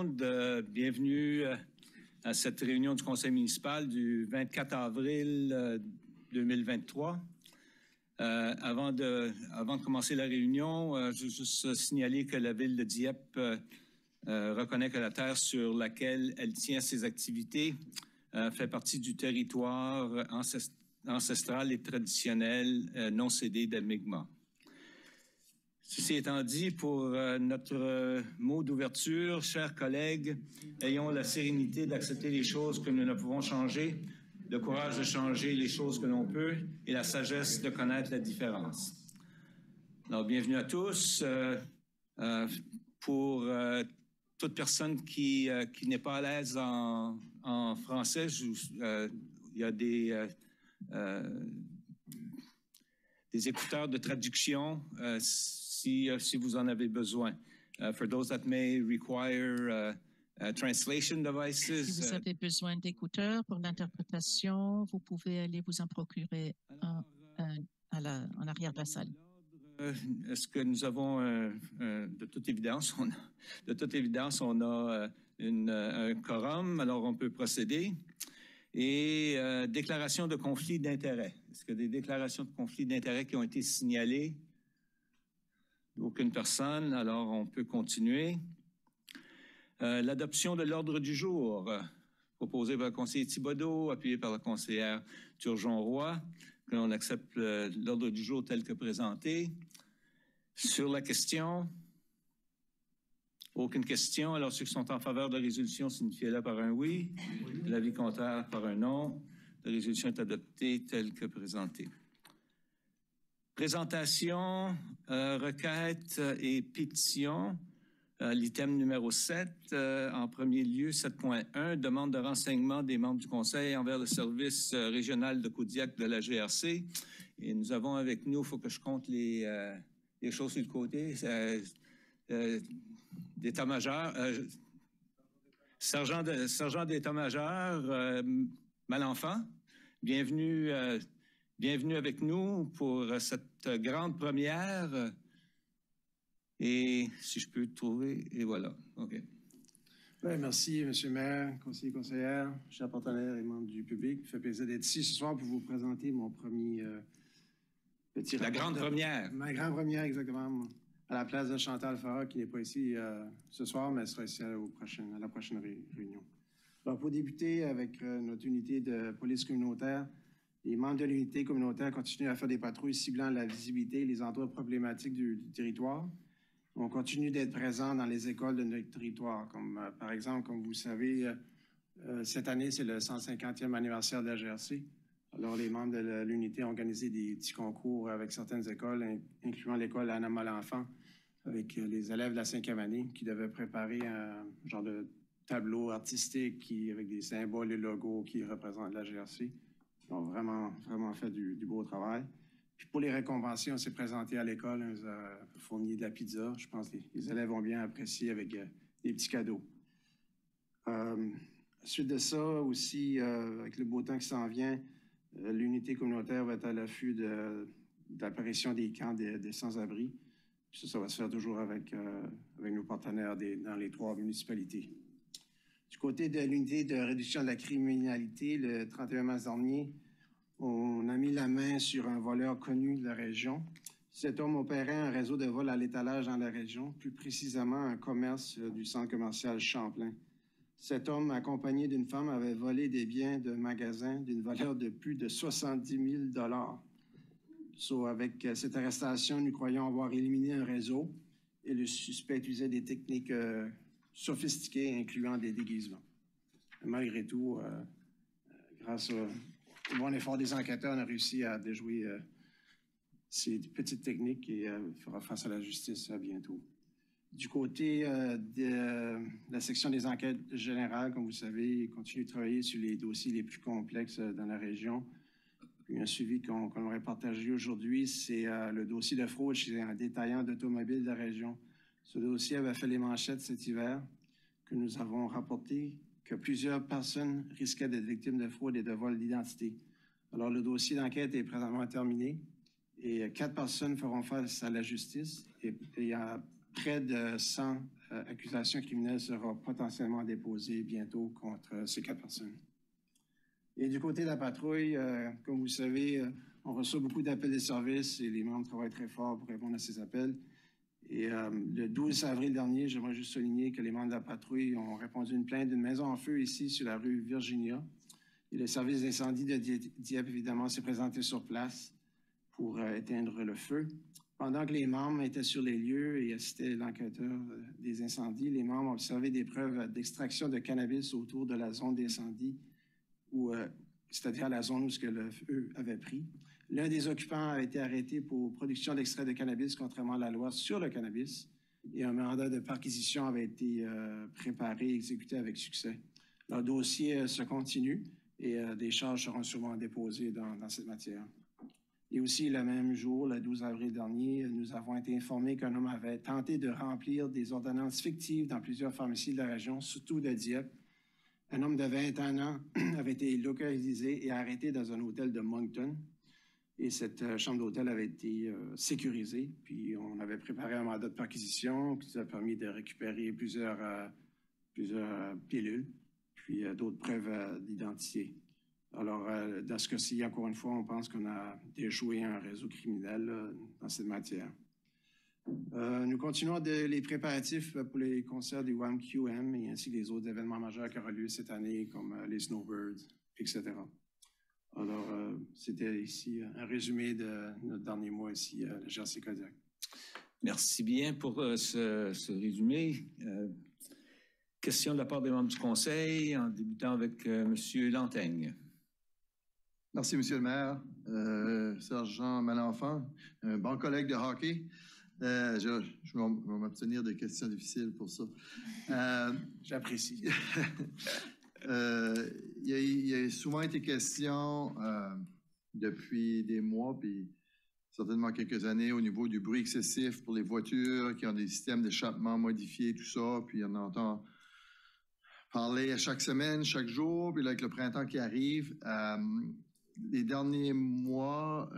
monde. Bienvenue à cette réunion du Conseil municipal du 24 avril 2023. Avant de commencer la réunion, je veux juste signaler que la ville de Dieppe reconnaît que la terre sur laquelle elle tient ses activités fait partie du territoire ancestral et traditionnel non cédé des Mi'kmaq. Ceci étant dit, pour notre mot d'ouverture, chers collègues, ayons la sérénité d'accepter les choses que nous ne pouvons changer, le courage de changer les choses que l'on peut et la sagesse de connaître la différence. Alors, bienvenue à tous. Pour toute personne qui n'est pas à l'aise en français, il y a des écouteurs de traduction si vous en avez besoin. For those that may require translation devices. Si vous avez besoin d'écouteurs pour l'interprétation, vous pouvez aller vous en procurer en arrière de la salle. Est-ce que nous avons, de toute évidence, on a un quorum, alors on peut procéder. Et déclaration de conflit d'intérêt. Est-ce qu'il y a des déclarations de conflit d'intérêt qui ont été signalées? Aucune personne, alors on peut continuer. L'adoption de l'ordre du jour, proposé par le conseiller Thibodeau, appuyé par la conseillère Turgeon-Roy, que l'on accepte l'ordre du jour tel que présenté. Sur la question, aucune question. Alors, ceux qui sont en faveur de la résolution, signifiez-le par un oui. L'avis contraire par un non. La résolution est adoptée telle que présentée. Présentation, requête et pétition. L'item numéro 7, en premier lieu, 7.1, demande de renseignement des membres du Conseil envers le service régional de Kodiak de la GRC. Et nous avons avec nous, il faut que je compte les choses sur le côté, d'état-major, sergent d'état-major Malenfant. Bienvenue avec nous pour cette grande première. Et si je peux trouver, et voilà. OK. Oui, merci, M. le maire, conseiller, conseillère, chers partenaires et membres du public. Ça fait plaisir d'être ici ce soir pour vous présenter mon premier petit rapport. La grande première. Ma grande première, exactement. À la place de Chantal Farah, qui n'est pas ici ce soir, mais elle sera ici à la prochaine réunion. Alors, pour débuter avec notre unité de police communautaire, les membres de l'unité communautaire continuent à faire des patrouilles ciblant la visibilité et les endroits problématiques du territoire. On continue d'être présent dans les écoles de notre territoire. Par exemple, comme vous savez, cette année, c'est le 150e anniversaire de la GRC. Alors, les membres de l'unité ont organisé des petits concours avec certaines écoles, incluant l'école Anna Malenfant, avec les élèves de la 5e année qui devaient préparer un genre de tableau artistique avec des symboles et logos qui représentent la GRC. Ils ont vraiment fait du beau travail. Puis pour les récompenser, on s'est présenté à l'école, on nous a fourni de la pizza. Je pense que les élèves ont bien apprécié avec des petits cadeaux. Suite de ça aussi, avec le beau temps qui s'en vient, l'unité communautaire va être à l'affût de l'apparition des camps des sans-abri. Ça va se faire toujours avec nos partenaires dans les 3 municipalités. Du côté de l'unité de réduction de la criminalité, le 31 mars dernier, on a mis la main sur un voleur connu de la région. Cet homme opérait un réseau de vols à l'étalage dans la région, plus précisément un commerce du centre commercial Champlain. Cet homme, accompagné d'une femme, avait volé des biens de magasin d'une valeur de plus de 70 000 $. Avec cette arrestation, nous croyons avoir éliminé un réseau et le suspect utilisait des techniques sophistiquées, incluant des déguisements. Malgré tout, grâce au bon effort des enquêteurs, on a réussi à déjouer ces petites techniques et fera face à la justice bientôt. Du côté de la section des enquêtes générales, comme vous savez, continue de travailler sur les dossiers les plus complexes dans la région. Puis un suivi qu'on aurait partagé aujourd'hui, c'est le dossier de fraude chez un détaillant d'automobiles de la région. Ce dossier avait fait les manchettes cet hiver, que nous avons rapporté que plusieurs personnes risquaient d'être victimes de fraude et de vol d'identité. Alors, le dossier d'enquête est présentement terminé et 4 personnes feront face à la justice et il y a près de 100 accusations criminelles seront potentiellement déposées bientôt contre ces 4 personnes. Et du côté de la patrouille, comme vous le savez, on reçoit beaucoup d'appels de service et les membres travaillent très fort pour répondre à ces appels. Et le 12 avril dernier, j'aimerais juste souligner que les membres de la patrouille ont répondu à une plainte d'une maison en feu ici sur la rue Virginia. Et le service d'incendie de Dieppe, évidemment, s'est présenté sur place pour éteindre le feu. Pendant que les membres étaient sur les lieux et assistaient l'enquêteur des incendies, les membres ont observé des preuves d'extraction de cannabis autour de la zone d'incendie, c'est-à-dire la zone où le feu avait pris. L'un des occupants a été arrêté pour production d'extrait de cannabis, contrairement à la loi sur le cannabis, et un mandat de perquisition avait été préparé et exécuté avec succès. Leur dossier se continue et des charges seront sûrement déposées dans cette matière. Et aussi, le même jour, le 12 avril dernier, nous avons été informés qu'un homme avait tenté de remplir des ordonnances fictives dans plusieurs pharmacies de la région, surtout de Dieppe. Un homme de 21 ans avait été localisé et arrêté dans un hôtel de Moncton. Et cette chambre d'hôtel avait été sécurisée. Puis on avait préparé un mandat de perquisition qui nous a permis de récupérer plusieurs pilules, puis d'autres preuves d'identité. Alors, dans ce cas-ci, encore une fois, on pense qu'on a déjoué un réseau criminel dans cette matière. Nous continuons les préparatifs pour les concerts du WAM-QM et ainsi que les autres événements majeurs qui auront lieu cette année, comme les Snowbirds, etc. Alors, c'était ici un résumé de notre dernier mois ici à la GRC Kodiak. Merci bien pour ce résumé. Question de la part des membres du Conseil, en débutant avec M. Lantaigne. Merci, Monsieur le maire. Sergent Malenfant, un bon collègue de hockey. Je vais m'abstenir des questions difficiles pour ça. J'apprécie. Il y a souvent été question depuis des mois, puis certainement quelques années, au niveau du bruit excessif pour les voitures qui ont des systèmes d'échappement modifiés, tout ça, puis on entend parler à chaque semaine, chaque jour, puis là, avec le printemps qui arrive, les derniers mois,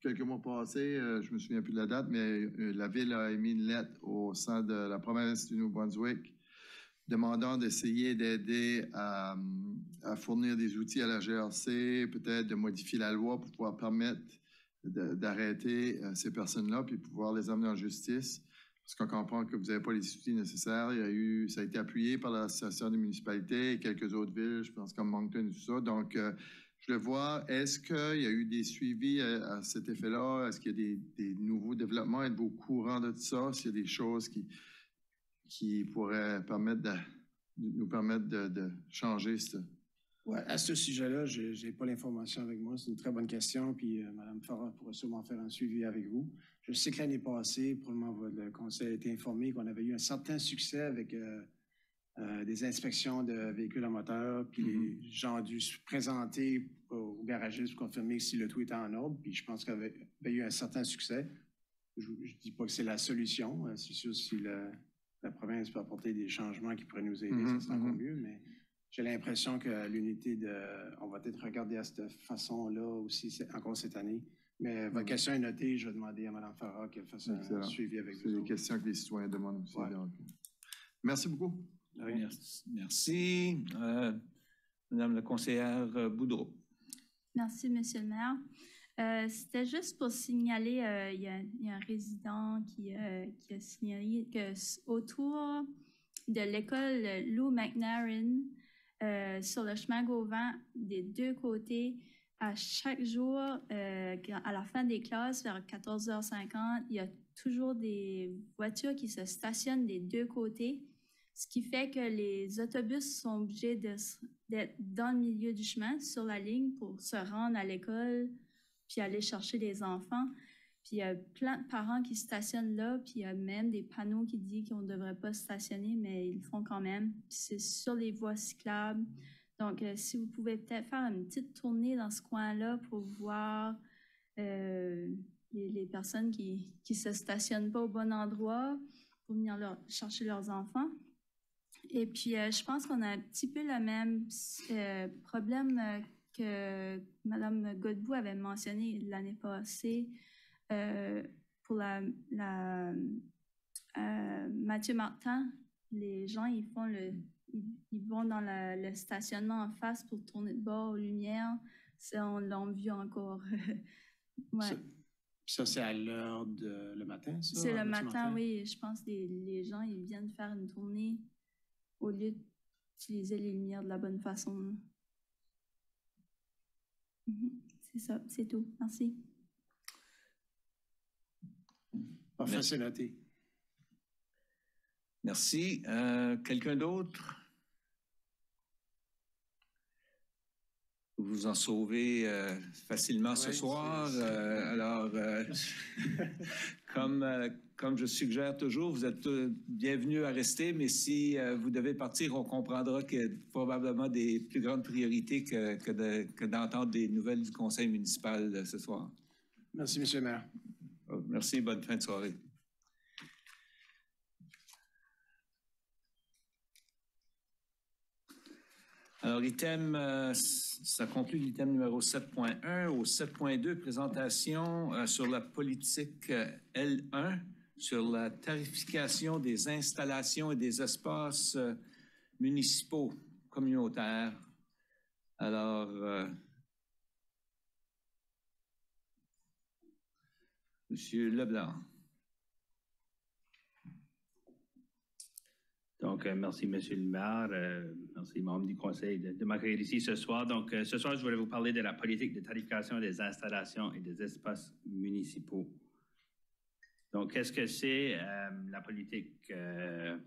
quelques mois passés, je me souviens plus de la date, mais la Ville a émis une lettre au sein de la province du Nouveau-Brunswick demandant d'essayer d'aider à fournir des outils à la GRC, peut-être de modifier la loi pour pouvoir permettre d'arrêter ces personnes-là puis pouvoir les amener en justice. Parce qu'on comprend que vous n'avez pas les outils nécessaires. Ça a été appuyé par l'Association des municipalités et quelques autres villes, je pense comme Moncton et tout ça. Donc, je le vois. Est-ce qu'il y a eu des suivis à cet effet-là? Est-ce qu'il y a des nouveaux développements? Êtes-vous au courant de tout ça? S'il y a des choses qui pourraient nous permettre de changer ça? Ouais, à ce sujet-là, je n'ai pas l'information avec moi. C'est une très bonne question. Puis Mme Farah pourra sûrement faire un suivi avec vous. Je sais que l'année passée, probablement le Conseil a été informé qu'on avait eu un certain succès avec des inspections de véhicules à moteur. Puis les gens ont dû se présenter au garagiste pour confirmer si le tout était en ordre. Puis je pense qu'il y avait eu un certain succès. Je ne dis pas que c'est la solution. C'est sûr si la province peut apporter des changements qui pourraient nous aider, ça serait encore mieux. Mais j'ai l'impression que l'unité on va peut-être regarder à cette façon-là aussi encore cette année. Mais votre question est notée. Je vais demander à Mme Farah qu'elle fasse un suivi avec vous. C'est des questions que les citoyens demandent aussi. Ouais. Merci beaucoup. Merci. Madame la conseillère Boudreau. Merci, Monsieur le maire. C'était juste pour signaler, il y a un résident qui a signalé qu'autour de l'école Lou McNairn, sur le chemin Gauvin, des deux côtés, à chaque jour, à la fin des classes, vers 14h50, il y a toujours des voitures qui se stationnent des deux côtés, ce qui fait que les autobus sont obligés d'être dans le milieu du chemin, sur la ligne, pour se rendre à l'école, puis aller chercher les enfants. Puis il y a plein de parents qui stationnent là, puis il y a même des panneaux qui disent qu'on ne devrait pas stationner, mais ils le font quand même. Puis c'est sur les voies cyclables. Donc, si vous pouvez peut-être faire une petite tournée dans ce coin-là pour voir les personnes qui ne se stationnent pas au bon endroit pour venir chercher leurs enfants. Et puis, je pense qu'on a un petit peu le même problème que Mme Godbout avait mentionné l'année passée pour Mathieu Martin, les gens, ils vont dans le stationnement en face pour tourner de bord aux lumières. Ça, on l'a vu encore. Ouais. Ça, c'est à l'heure de le matin, ça? C'est le matin, oui. Je pense que les gens, ils viennent faire une tournée au lieu d'utiliser les lumières de la bonne façon. C'est ça, c'est tout. Merci. Parfait, c'est noté. Merci. Quelqu'un d'autre? Vous vous en sauvez facilement ce soir. Alors, comme je suggère toujours, vous êtes bienvenus à rester, mais si vous devez partir, on comprendra qu'il y a probablement des plus grandes priorités que d'entendre des nouvelles du conseil municipal ce soir. Merci, M. le maire. Merci, bonne fin de soirée. Alors, ça conclut l'item numéro 7.1. Au 7.2, présentation sur la politique L1 sur la tarification des installations et des espaces municipaux communautaires. Alors, Monsieur Leblanc. Donc, merci, Monsieur le maire. Merci, membres du conseil, de m'accueillir ici ce soir. Donc, ce soir, je voulais vous parler de la politique de tarification des installations et des espaces municipaux. Donc, qu'est-ce que c'est la politique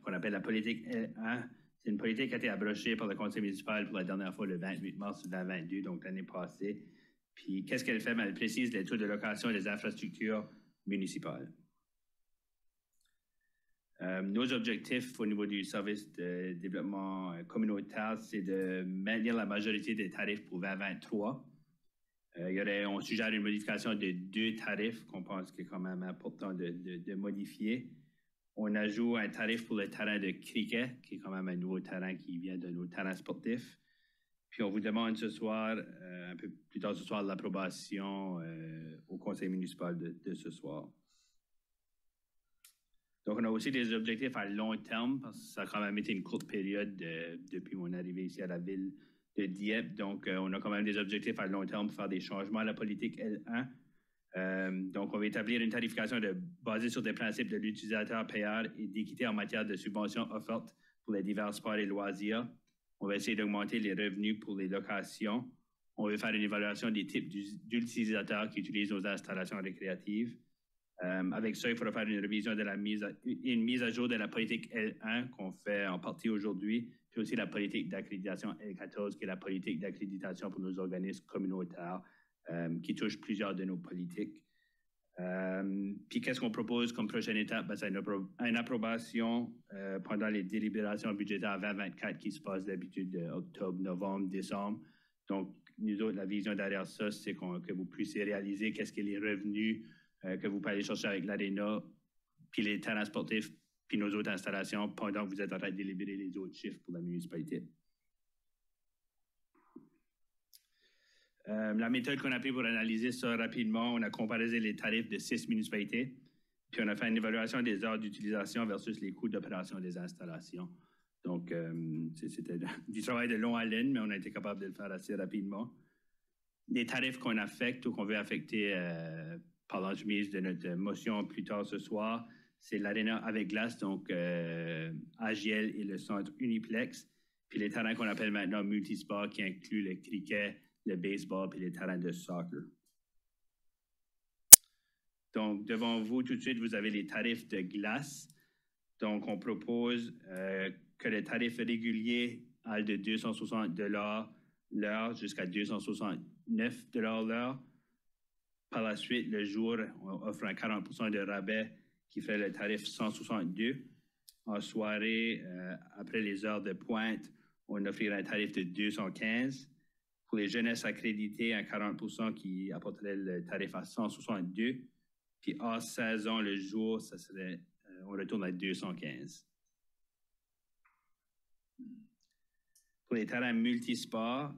qu'on appelle la politique L1? C'est une politique qui a été abrogée par le conseil municipal pour la dernière fois le 28 mars 2022, donc l'année passée. Puis, qu'est-ce qu'elle fait? Elle précise les taux de location des infrastructures municipales. Nos objectifs au niveau du service de développement communautaire, c'est de maintenir la majorité des tarifs pour 2023. On suggère une modification de 2 tarifs qu'on pense qu'il est quand même important de modifier. On ajoute un tarif pour le terrain de cricket, qui est quand même un nouveau terrain qui vient de nos terrains sportifs. Puis on vous demande ce soir, un peu plus tard ce soir, l'approbation au conseil municipal de ce soir. Donc, on a aussi des objectifs à long terme, parce que ça a quand même été une courte période depuis mon arrivée ici à la ville de Dieppe. Donc, on a quand même des objectifs à long terme pour faire des changements à la politique L1. Donc, on va établir une tarification basée sur des principes de l'utilisateur payeur et d'équité en matière de subventions offertes pour les divers sports et loisirs. On va essayer d'augmenter les revenus pour les locations. On va faire une évaluation des types d'utilisateurs qui utilisent nos installations récréatives. Avec ça, il faudra faire une révision de une mise à jour de la politique L1 qu'on fait en partie aujourd'hui, puis aussi la politique d'accréditation L14, qui est la politique d'accréditation pour nos organismes communautaires, qui touche plusieurs de nos politiques. Puis qu'est-ce qu'on propose comme prochaine étape? Ben, c'est une approbation pendant les délibérations budgétaires 2024 qui se passent d'habitude octobre, novembre, décembre. Donc, nous autres, la vision derrière ça, c'est que vous puissiez réaliser qu'est-ce que les revenus que vous pouvez aller chercher avec l'Arena, puis les terrains sportifs, puis nos autres installations, pendant que vous êtes en train de délibérer les autres chiffres pour la municipalité. La méthode qu'on a prise pour analyser ça rapidement, on a comparé les tarifs de 6 municipalités, puis on a fait une évaluation des heures d'utilisation versus les coûts d'opération des installations. Donc, c'était du travail de long haleine, mais on a été capable de le faire assez rapidement. Les tarifs qu'on affecte ou qu'on veut affecter par l'entremise de notre motion plus tard ce soir, c'est l'Arena avec glace, donc AGL et le centre Uniplex, puis les terrains qu'on appelle maintenant multisport qui incluent le cricket, le baseball puis les terrains de soccer. Donc, devant vous, tout de suite, vous avez les tarifs de glace. Donc, on propose que les tarifs réguliers aillent de 260 $ l'heure jusqu'à 269 $ l'heure. Par la suite, le jour, on offre un 40% de rabais qui fait le tarif 162. En soirée, après les heures de pointe, on offrirait un tarif de 215. Pour les jeunesses accréditées, un 40% qui apporterait le tarif à 162. Puis hors saison, le jour, ça serait, on retourne à 215. Pour les terrains multisports,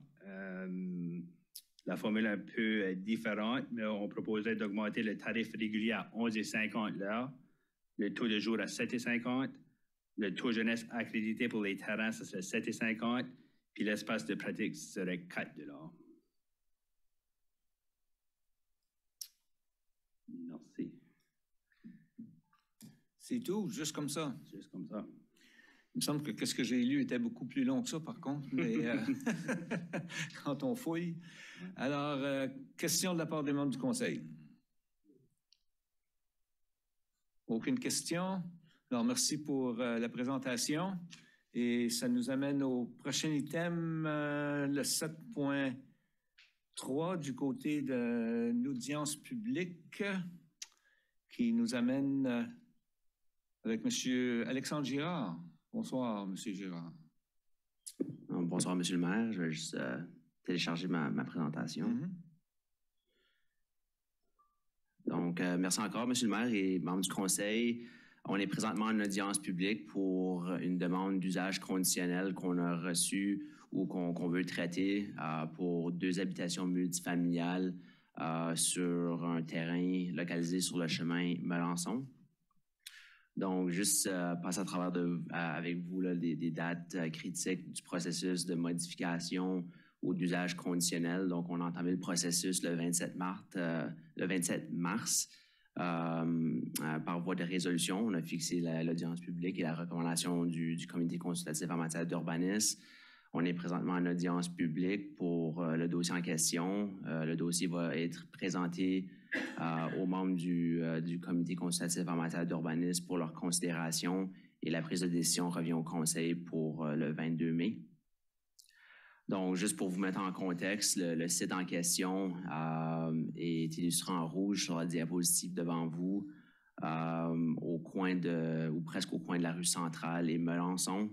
la formule est un peu différente, mais on proposait d'augmenter le tarif régulier à 11,50 l'heure. Le taux de jour à 7,50. Le taux jeunesse accrédité pour les terrains, ce serait 7,50. Puis l'espace de pratique serait 4 $. Merci. C'est tout, juste comme ça. Juste comme ça. Il me semble que ce que j'ai lu était beaucoup plus long que ça, par contre, mais quand on fouille. Alors, question de la part des membres du Conseil. Aucune question? Alors, merci pour la présentation. Et ça nous amène au prochain item, le 7.3 du côté de l'audience publique, qui nous amène avec M. Alexandre Girard. Bonsoir, M. Girard. Bonsoir, M. le maire. Je vais juste télécharger ma présentation. Donc, merci encore, M. le maire et membres du Conseil. On est présentement en audience publique pour une demande d'usage conditionnel qu'on a reçue ou qu'on veut traiter pour 2 habitations multifamiliales sur un terrain localisé sur le chemin Melançon. Donc, juste passer à travers avec vous là, des dates critiques du processus de modification ou d'usage conditionnel. Donc, on a entamé le processus le 27 mars par voie de résolution. On a fixé l'audience publique et la recommandation du comité consultatif en matière d'urbanisme. On est présentement en audience publique pour le dossier en question. Le dossier va être présenté aux membres du comité consultatif en matière d'urbanisme pour leur considération et la prise de décision revient au Conseil pour le 22 mai. Donc, juste pour vous mettre en contexte, le site en question est illustré en rouge sur la diapositive devant vous, au coin ou presque au coin de la rue Centrale et Melançon.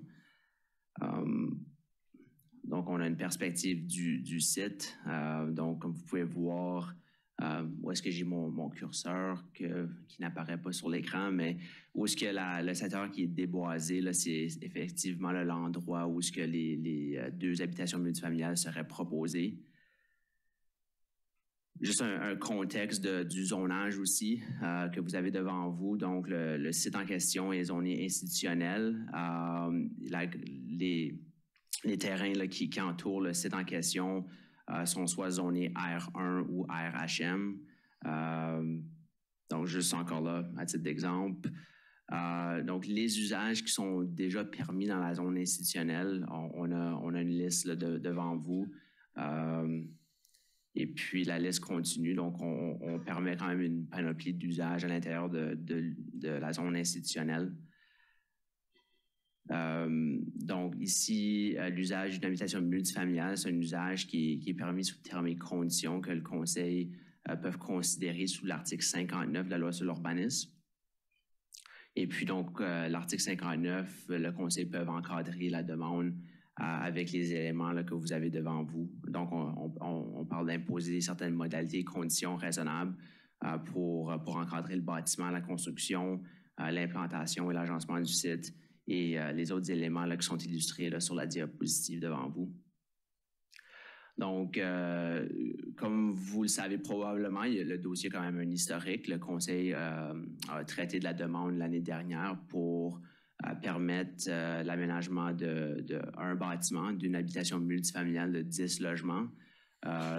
Donc, on a une perspective du site. Donc, comme vous pouvez voir, où est-ce que j'ai mon curseur qui n'apparaît pas sur l'écran, mais où est-ce que le secteur qui est déboisé, c'est effectivement l'endroit où est-ce que les 2 habitations multifamiliales seraient proposées. Juste un contexte du zonage aussi que vous avez devant vous. Donc, le site en question est zoné institutionnel. Les terrains là, qui entourent le site en question sont soit zonés R1 ou RHM. Donc, juste encore là, à titre d'exemple. Donc, les usages qui sont déjà permis dans la zone institutionnelle, on a une liste là, devant vous. Et puis, la liste continue. Donc, on permet quand même une panoplie d'usages à l'intérieur de la zone institutionnelle. Donc, ici, l'usage d'une habitation multifamiliale, c'est un usage qui est permis sous déterminées conditions que le Conseil peut considérer sous l'article 59 de la loi sur l'urbanisme. Et puis, donc, l'article 59, le Conseil peut encadrer la demande avec les éléments là, que vous avez devant vous. Donc, on parle d'imposer certaines modalités et conditions raisonnables pour encadrer le bâtiment, la construction, l'implantation et l'agencement du site et les autres éléments là, qui sont illustrés là, sur la diapositive devant vous. Donc, comme vous le savez probablement, le dossier a quand même un historique. Le Conseil a traité de la demande l'année dernière pour permettre l'aménagement d'un bâtiment, d'une habitation multifamiliale de 10 logements.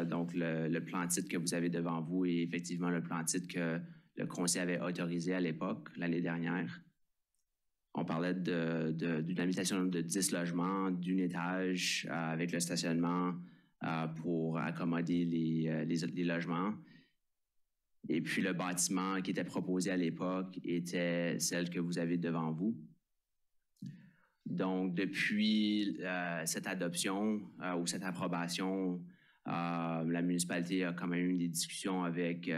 Donc, le plan titre que vous avez devant vous est effectivement le plan titre que le Conseil avait autorisé à l'époque, l'année dernière. On parlait d'une habitation de 10 logements, d'un étage avec le stationnement pour accommoder les logements. Et puis, le bâtiment qui était proposé à l'époque était celle que vous avez devant vous. Donc, depuis cette adoption ou cette approbation, la municipalité a quand même eu des discussions avec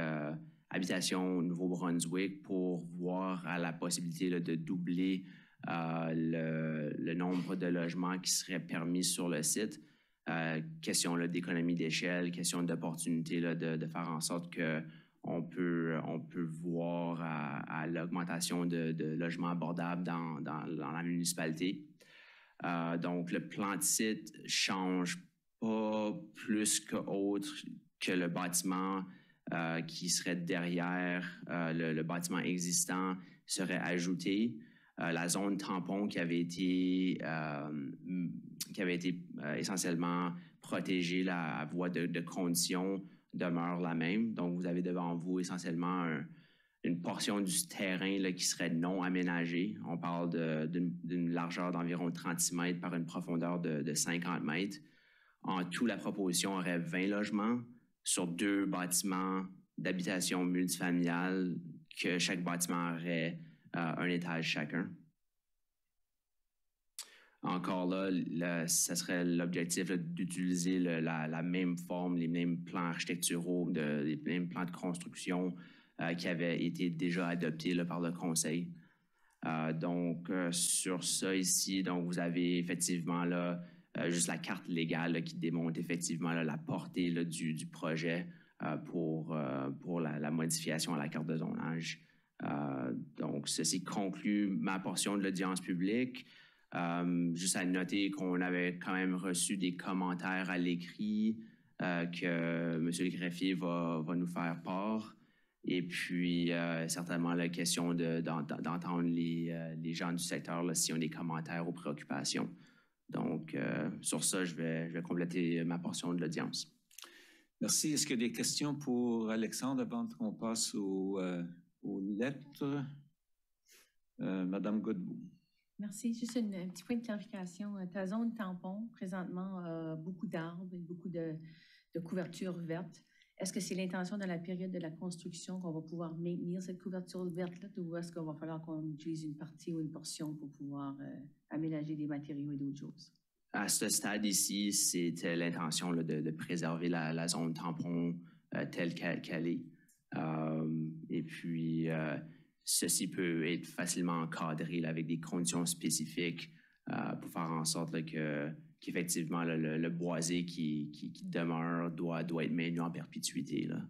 Habitation Nouveau-Brunswick pour voir à la possibilité là, de doubler le nombre de logements qui seraient permis sur le site. Question d'économie d'échelle, question d'opportunité de faire en sorte qu'on peut voir à l'augmentation de logements abordables dans la municipalité. Donc, le plan de site ne change pas plus qu'autre que le bâtiment qui serait derrière le bâtiment existant serait ajoutée. La zone tampon qui avait été essentiellement protégée, la voie de condition demeure la même. Donc, vous avez devant vous essentiellement une portion du terrain là, qui serait non aménagée. On parle d'une largeur d'environ 36 mètres par une profondeur de 50 mètres. En tout, la proposition aurait 20 logements sur 2 bâtiments d'habitation multifamiliale, que chaque bâtiment aurait un étage chacun. Encore là, ça serait l'objectif d'utiliser la même forme, les mêmes plans architecturaux, les mêmes plans de construction qui avaient été déjà adoptés là, par le Conseil. Donc, sur ça ici, donc, vous avez effectivement là, juste la carte légale là, qui démontre effectivement là, la portée là, du projet pour la modification à la carte de zonage. Donc, ceci conclut ma portion de l'audience publique. Juste à noter qu'on avait quand même reçu des commentaires à l'écrit que M. le greffier va nous faire part. Et puis, certainement, la question d'entendre les gens du secteur là, s'ils ont des commentaires ou préoccupations. Donc, sur ça, je vais compléter ma portion de l'audience. Merci. Est-ce qu'il y a des questions pour Alexandre avant qu'on passe aux lettres? Madame Godbout. Merci. Juste un petit point de clarification. Ta zone tampon, présentement, beaucoup d'arbres et beaucoup de couverture verte. Est-ce que c'est l'intention dans la période de la construction qu'on va pouvoir maintenir cette couverture verte-là ou est-ce qu'il va falloir qu'on utilise une partie ou une portion pour pouvoir aménager des matériaux et d'autres choses? À ce stade ici, c'était l'intention de préserver la zone tampon telle qu'elle est. Et puis, ceci peut être facilement encadré là, avec des conditions spécifiques pour faire en sorte là, qu'effectivement le boisé qui demeure doit être maintenu en perpétuité. Là.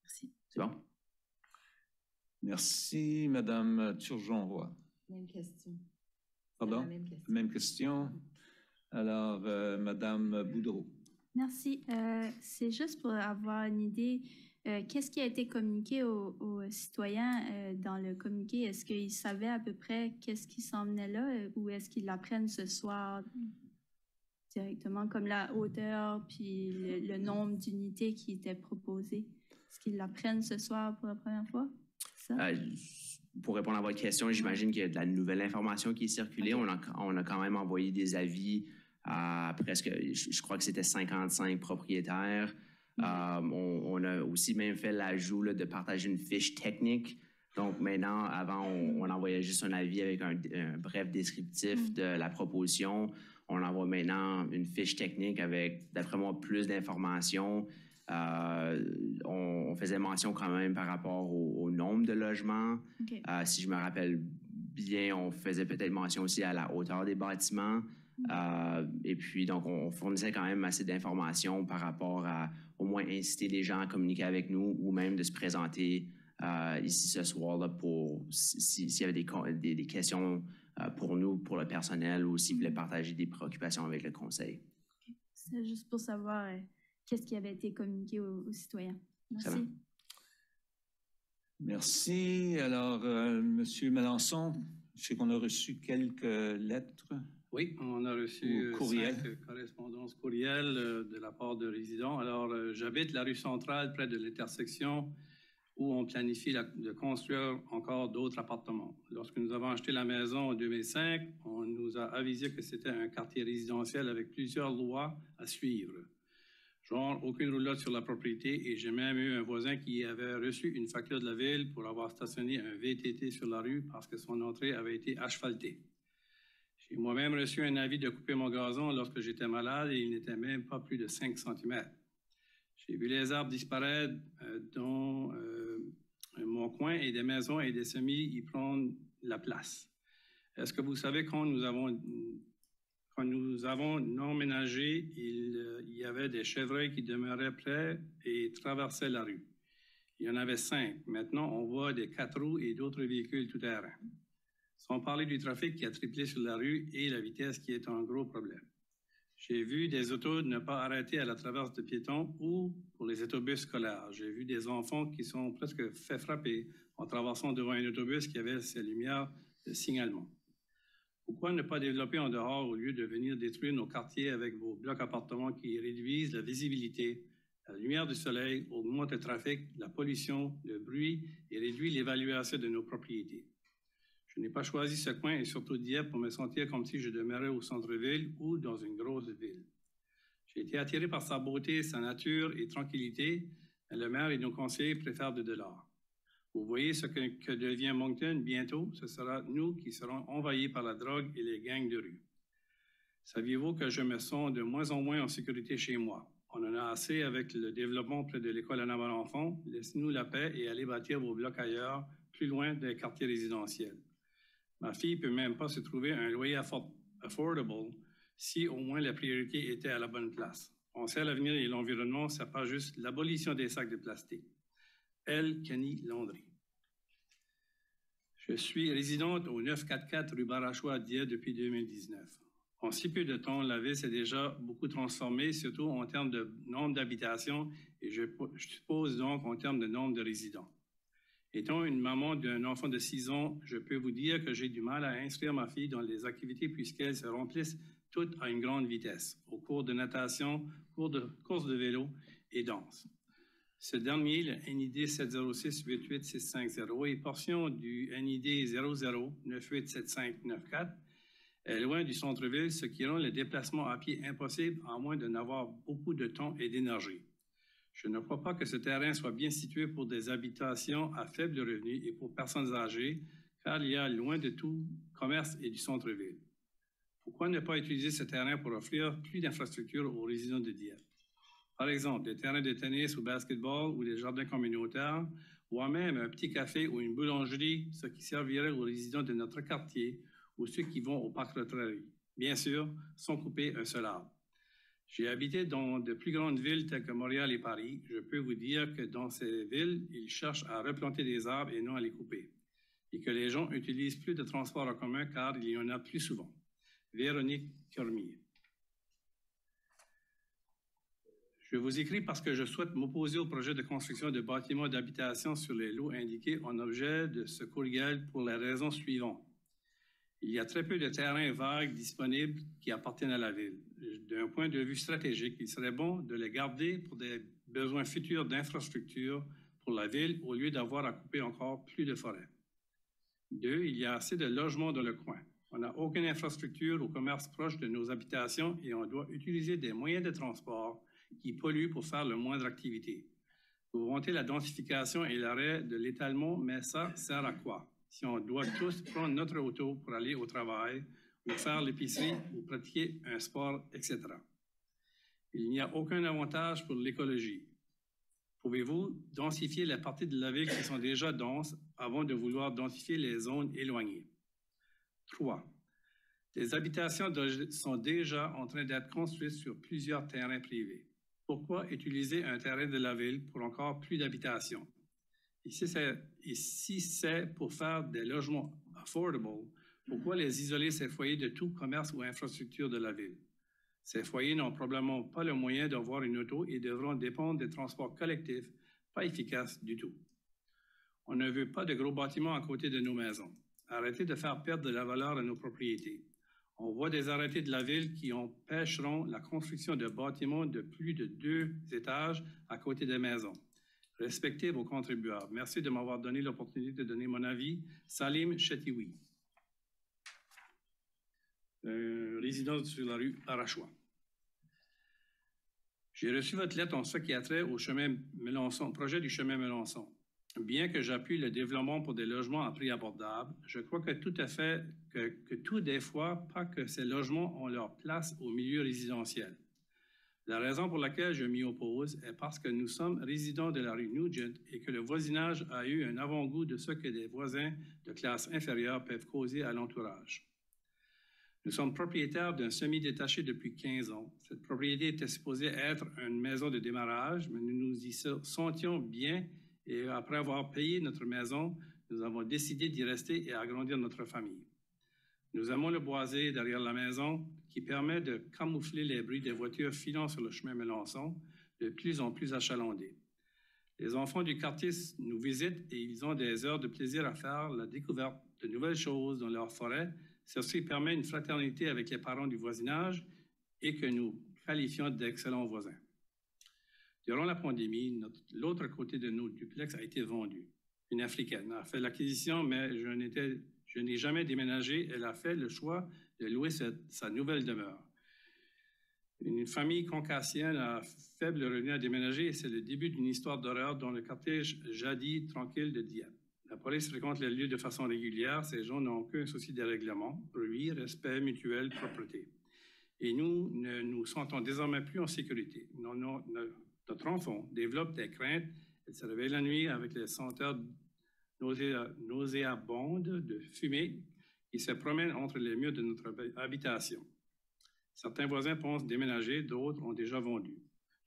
Merci. C'est bon? Merci, Madame Turgeon-Roy. Même question. Pardon? Même question. Même question. Alors, Madame Boudreau. Merci. C'est juste pour avoir une idée. Qu'est-ce qui a été communiqué aux citoyens dans le communiqué? Est-ce qu'ils savaient à peu près qu'est-ce qui s'en venait là ou est-ce qu'ils l'apprennent ce soir directement, comme la hauteur puis le nombre d'unités qui étaient proposées? Est-ce qu'ils l'apprennent ce soir pour la première fois? Ça? Pour répondre à votre question, j'imagine qu'il y a de la nouvelle information qui est circulée. Okay. On a quand même envoyé des avis à presque, je crois que c'était 55 propriétaires. On a aussi même fait l'ajout de partager une fiche technique. Donc maintenant, avant, on envoyait juste un avis avec un bref descriptif de la proposition. On envoie maintenant une fiche technique avec, d'après moi, plus d'informations. On faisait mention quand même par rapport au nombre de logements. Okay. Si je me rappelle bien, on faisait peut-être mention aussi à la hauteur des bâtiments. Et puis, donc, on fournissait quand même assez d'informations par rapport à au moins inciter les gens à communiquer avec nous ou même de se présenter ici ce soir là, pour s'il y avait des questions pour nous, pour le personnel ou s'ils voulaient partager des préoccupations avec le conseil. Okay. C'est juste pour savoir qu'est-ce qui avait été communiqué aux citoyens. Merci. Merci. Alors, Monsieur Melançon, je sais qu'on a reçu quelques lettres. Oui, on a reçu 5 correspondances courriels de la part de résidents. Alors, j'habite la rue Centrale près de l'intersection où on planifie de construire encore d'autres appartements. Lorsque nous avons acheté la maison en 2005, on nous a avisé que c'était un quartier résidentiel avec plusieurs lois à suivre. Genre, aucune roulotte sur la propriété et j'ai même eu un voisin qui avait reçu une facture de la ville pour avoir stationné un VTT sur la rue parce que son entrée avait été asphaltée. J'ai moi-même reçu un avis de couper mon gazon lorsque j'étais malade et il n'était même pas plus de 5 cm. J'ai vu les arbres disparaître dans mon coin et des maisons et des semis y prendre la place. Est-ce que vous savez quand nous avons emménagé, il y avait des chevreuils qui demeuraient près et traversaient la rue. Il y en avait 5. Maintenant, on voit des 4 roues et d'autres véhicules tout-terrain. Sans parler du trafic qui a triplé sur la rue et la vitesse qui est un gros problème. J'ai vu des autos ne pas arrêter à la traverse de piétons ou pour les autobus scolaires. J'ai vu des enfants qui sont presque fait frapper en traversant devant un autobus qui avait ses lumières de signalement. Pourquoi ne pas développer en dehors au lieu de venir détruire nos quartiers avec vos blocs appartements qui réduisent la visibilité, la lumière du soleil, augmentent le trafic, la pollution, le bruit et réduisent l'évaluation de nos propriétés? Je n'ai pas choisi ce coin et surtout Dieppe pour me sentir comme si je demeurais au centre-ville ou dans une grosse ville. J'ai été attiré par sa beauté, sa nature et tranquillité, mais le maire et nos conseillers préfèrent de l'art. Vous voyez ce que devient Moncton bientôt, ce sera nous qui serons envahis par la drogue et les gangs de rue. Saviez-vous que je me sens de moins en moins en sécurité chez moi? On en a assez avec le développement près de l'école Anna Malenfant. Laissez-nous la paix et allez bâtir vos blocs ailleurs, plus loin des quartiers résidentiels. Ma fille ne peut même pas se trouver un loyer affordable si au moins la priorité était à la bonne place. Penser à l'avenir et l'environnement, ce n'est pas juste l'abolition des sacs de plastique. Elle, Kenny Landry. Je suis résidente au 944 rue Barachois à Dieppe depuis 2019. En si peu de temps, la ville s'est déjà beaucoup transformée, surtout en termes de nombre d'habitations et je suppose donc en termes de nombre de résidents. Étant une maman d'un enfant de 6 ans, je peux vous dire que j'ai du mal à inscrire ma fille dans les activités puisqu'elles se remplissent toutes à une grande vitesse, au cours de natation, course de vélo et danse. Ce dernier, le NID 706-88650 et portion du NID 00-987594, est loin du centre-ville, ce qui rend le déplacement à pied impossible à moins de n'avoir beaucoup de temps et d'énergie. Je ne crois pas que ce terrain soit bien situé pour des habitations à faible revenu et pour personnes âgées, car il y a loin de tout commerce et du centre-ville. Pourquoi ne pas utiliser ce terrain pour offrir plus d'infrastructures aux résidents de Dieppe? Par exemple, des terrains de tennis ou basketball ou des jardins communautaires, ou même un petit café ou une boulangerie, ce qui servirait aux résidents de notre quartier ou ceux qui vont au parc Rotary. Bien sûr, sans couper un seul arbre. J'ai habité dans de plus grandes villes telles que Montréal et Paris. Je peux vous dire que dans ces villes, ils cherchent à replanter des arbres et non à les couper. Et que les gens utilisent plus de transports en commun car il y en a plus souvent. Véronique Cormier. Je vous écris parce que je souhaite m'opposer au projet de construction de bâtiments d'habitation sur les lots indiqués en objet de ce courriel pour les raisons suivantes. Il y a très peu de terrains vagues disponibles qui appartiennent à la ville. D'un point de vue stratégique, il serait bon de les garder pour des besoins futurs d'infrastructures pour la ville au lieu d'avoir à couper encore plus de forêts. 2, il y a assez de logements dans le coin. On n'a aucune infrastructure ou commerce proche de nos habitations et on doit utiliser des moyens de transport qui polluent pour faire le moindre activité. Vous vantez la densification et l'arrêt de l'étalement, mais ça sert à quoi? Si on doit tous prendre notre auto pour aller au travail, ou faire l'épicerie, ou pratiquer un sport, etc. Il n'y a aucun avantage pour l'écologie. Pouvez-vous densifier les parties de la ville qui sont déjà denses avant de vouloir densifier les zones éloignées? 3. Des habitations sont déjà en train d'être construites sur plusieurs terrains privés. Pourquoi utiliser un terrain de la ville pour encore plus d'habitations? Et si c'est pour faire des logements affordable, pourquoi les isoler ces foyers de tout commerce ou infrastructure de la ville? Ces foyers n'ont probablement pas le moyen d'avoir une auto et devront dépendre des transports collectifs, pas efficaces du tout. On ne veut pas de gros bâtiments à côté de nos maisons. Arrêtez de faire perdre de la valeur à nos propriétés. On voit des arrêtés de la ville qui empêcheront la construction de bâtiments de plus de 2 étages à côté des maisons. Respectez vos contribuables. Merci de m'avoir donné l'opportunité de donner mon avis. Salim Chetiwi, résident sur la rue Arachois. J'ai reçu votre lettre en ce qui a trait au chemin Melançon, projet du chemin Melançon. Bien que j'appuie le développement pour des logements à prix abordable, je crois que tout des fois, pas que ces logements ont leur place au milieu résidentiel. La raison pour laquelle je m'y oppose est parce que nous sommes résidents de la rue Nugent et que le voisinage a eu un avant-goût de ce que des voisins de classe inférieure peuvent causer à l'entourage. Nous sommes propriétaires d'un semi-détaché depuis 15 ans. Cette propriété était supposée être une maison de démarrage, mais nous nous y sentions bien et après avoir payé notre maison, nous avons décidé d'y rester et agrandir notre famille. Nous aimons le boisé derrière la maison qui permet de camoufler les bruits des voitures filant sur le chemin Melançon, de plus en plus achalandé. Les enfants du quartier nous visitent et ils ont des heures de plaisir à faire la découverte de nouvelles choses dans leur forêt. Ceci permet une fraternité avec les parents du voisinage et que nous qualifions d'excellents voisins. Durant la pandémie, l'autre côté de nos duplex a été vendu. Une Africaine a fait l'acquisition, mais je n'ai jamais déménagé. Elle a fait le choix de louer sa nouvelle demeure. Une famille caucasienne à faible revenu a déménagé et c'est le début d'une histoire d'horreur dans le quartier jadis tranquille de Dieppe. La police fréquente les lieux de façon régulière. Ces gens n'ont aucun souci de règlement, bruit, respect mutuel, propreté. Et nous ne nous sentons désormais plus en sécurité. Notre enfant développe des craintes. Elle se réveille la nuit avec les senteurs nauséabondes de fumée qui se promènent entre les murs de notre habitation. Certains voisins pensent déménager, d'autres ont déjà vendu.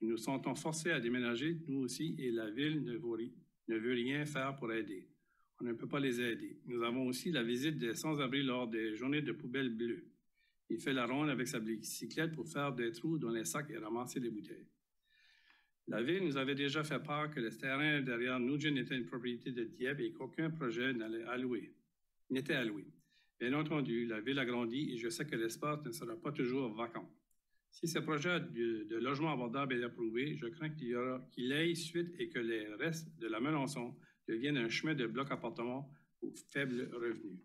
Nous nous sentons forcés à déménager, nous aussi, et la ville ne veut rien faire pour aider. On ne peut pas les aider. Nous avons aussi la visite des sans-abri lors des journées de poubelles bleues. Il fait la ronde avec sa bicyclette pour faire des trous dans les sacs et ramasser les bouteilles. La ville nous avait déjà fait part que le terrain derrière Nugent était une propriété de Dieppe et qu'aucun projet n'était alloué. Bien entendu, la ville a grandi et je sais que l'espace ne sera pas toujours vacant. Si ce projet de logement abordable est approuvé, je crains qu'il ait suite et que les restes de la Melançon deviennent un chemin de blocs appartements aux faibles revenus.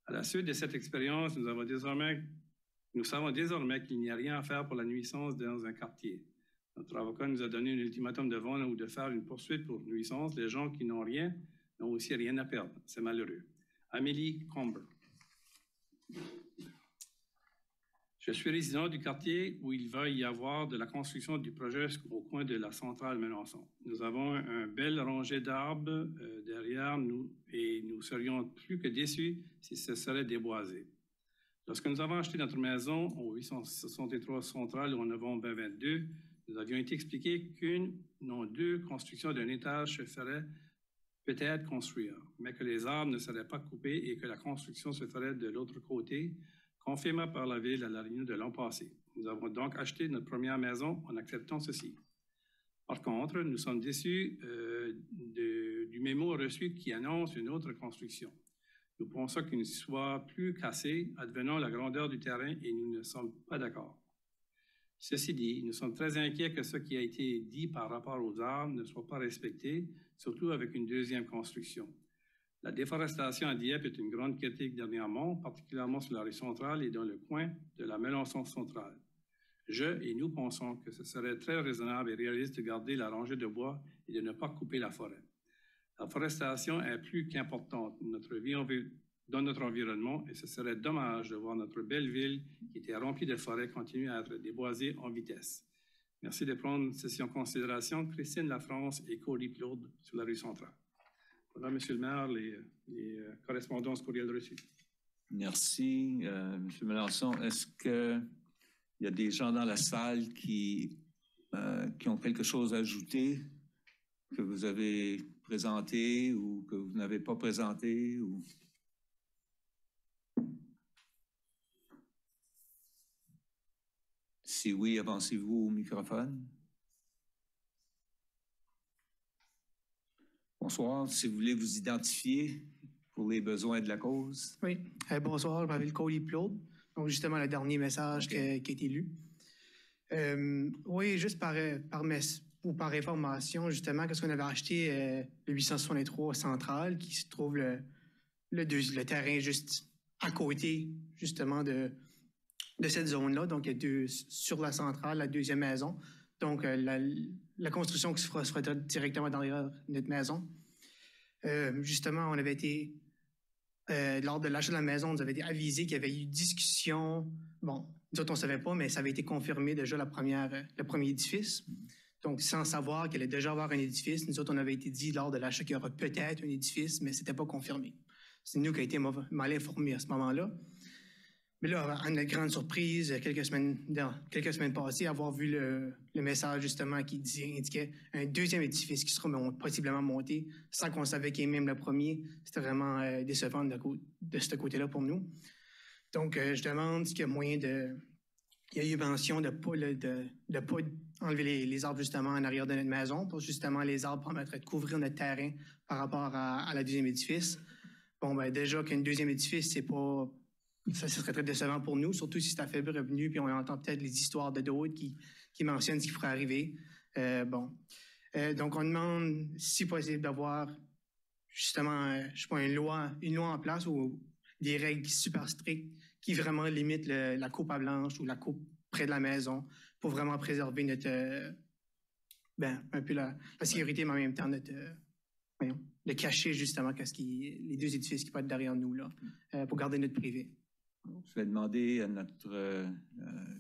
À la suite de cette expérience, nous savons désormais qu'il n'y a rien à faire pour la nuisance dans un quartier. Notre avocat nous a donné un ultimatum de vendre ou de faire une poursuite pour nuisance. Les gens qui n'ont rien n'ont aussi rien à perdre. C'est malheureux. Amélie Comber. Je suis résident du quartier où il va y avoir de la construction du projet au coin de la centrale Melançon. Nous avons un bel rangée d'arbres derrière nous et nous serions plus que déçus si ce serait déboisé. Lorsque nous avons acheté notre maison au 863 Centrale en novembre 2022, nous avions été expliqués qu'une, non deux constructions d'un étage se feraient peut-être construire, mais que les arbres ne seraient pas coupés et que la construction se ferait de l'autre côté, confirmé par la Ville à la réunion de l'an passé. Nous avons donc acheté notre première maison en acceptant ceci. Par contre, nous sommes déçus du mémo reçu qui annonce une autre construction. Nous pensons qu'il ne soit plus cassé, advenant la grandeur du terrain, et nous ne sommes pas d'accord. Ceci dit, nous sommes très inquiets que ce qui a été dit par rapport aux arbres ne soit pas respecté, surtout avec une deuxième construction. La déforestation à Dieppe est une grande critique dernièrement, particulièrement sur la rue centrale et dans le coin de la Melançon centrale. Je et nous pensons que ce serait très raisonnable et réaliste de garder la rangée de bois et de ne pas couper la forêt. La forestation est plus qu'importante dans notre environnement et ce serait dommage de voir notre belle ville qui était remplie de forêts continuer à être déboisée en vitesse. Merci de prendre ceci en considération. Christine Lafrance et Cody Claude sur la rue centrale. Voilà, Monsieur le maire, les correspondances courriels reçues. Merci, Monsieur Melançon. Est-ce qu'il y a des gens dans la salle qui ont quelque chose à ajouter que vous avez présenté ou que vous n'avez pas présenté? Si oui, avancez-vous au microphone. Bonsoir. Si vous voulez vous identifier pour les besoins de la cause. Oui. Bonsoir, je m'appelle Cody Claude. Donc, justement, le dernier message qui a été lu. Oui, juste par information, justement, qu'est-ce qu'on avait acheté le 863 Centrale, qui se trouve le terrain juste à côté, justement, de cette zone-là. Donc, il y a sur la centrale, la deuxième maison. Donc, la construction qui se fera directement derrière notre maison. Justement, on avait été, lors de l'achat de la maison, on nous avait été avisé qu'il y avait eu discussion. Bon, nous autres, on ne savait pas, mais ça avait été confirmé déjà le premier édifice. Donc, sans savoir qu'il allait déjà avoir un édifice, nous autres, on avait été dit lors de l'achat qu'il y aura peut-être un édifice, mais ce n'était pas confirmé. C'est nous qui avons été mal informés à ce moment-là. Mais là, à notre grande surprise, quelques semaines passées, avoir vu le message justement qui indiquait un deuxième édifice qui sera possiblement monté sans qu'on savait qu'il y ait même le premier, c'était vraiment décevant de ce côté-là pour nous. Donc, je demande s'il y a moyen Il y a eu mention de ne pas enlever les arbres justement en arrière de notre maison pour justement les arbres permettraient de couvrir notre terrain par rapport à la deuxième édifice. Bon, ben déjà qu'un deuxième édifice, c'est pas... Ça serait très décevant pour nous, surtout si c'est à faible revenu, puis on entend peut-être les histoires de d'autres qui mentionnent ce qui pourrait arriver. Donc, on demande, si possible, d'avoir justement, je sais pas, une loi en place ou des règles super strictes qui vraiment limitent la coupe à blanche ou la coupe près de la maison pour vraiment préserver notre, un peu la sécurité, mais en même temps de cacher justement les deux édifices qui peuvent être derrière nous là, pour garder notre privé. Je vais demander à notre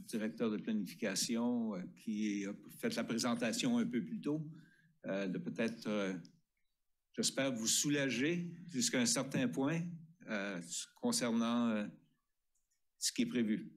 directeur de planification qui a fait la présentation un peu plus tôt de peut-être, j'espère, vous soulager jusqu'à un certain point concernant ce qui est prévu.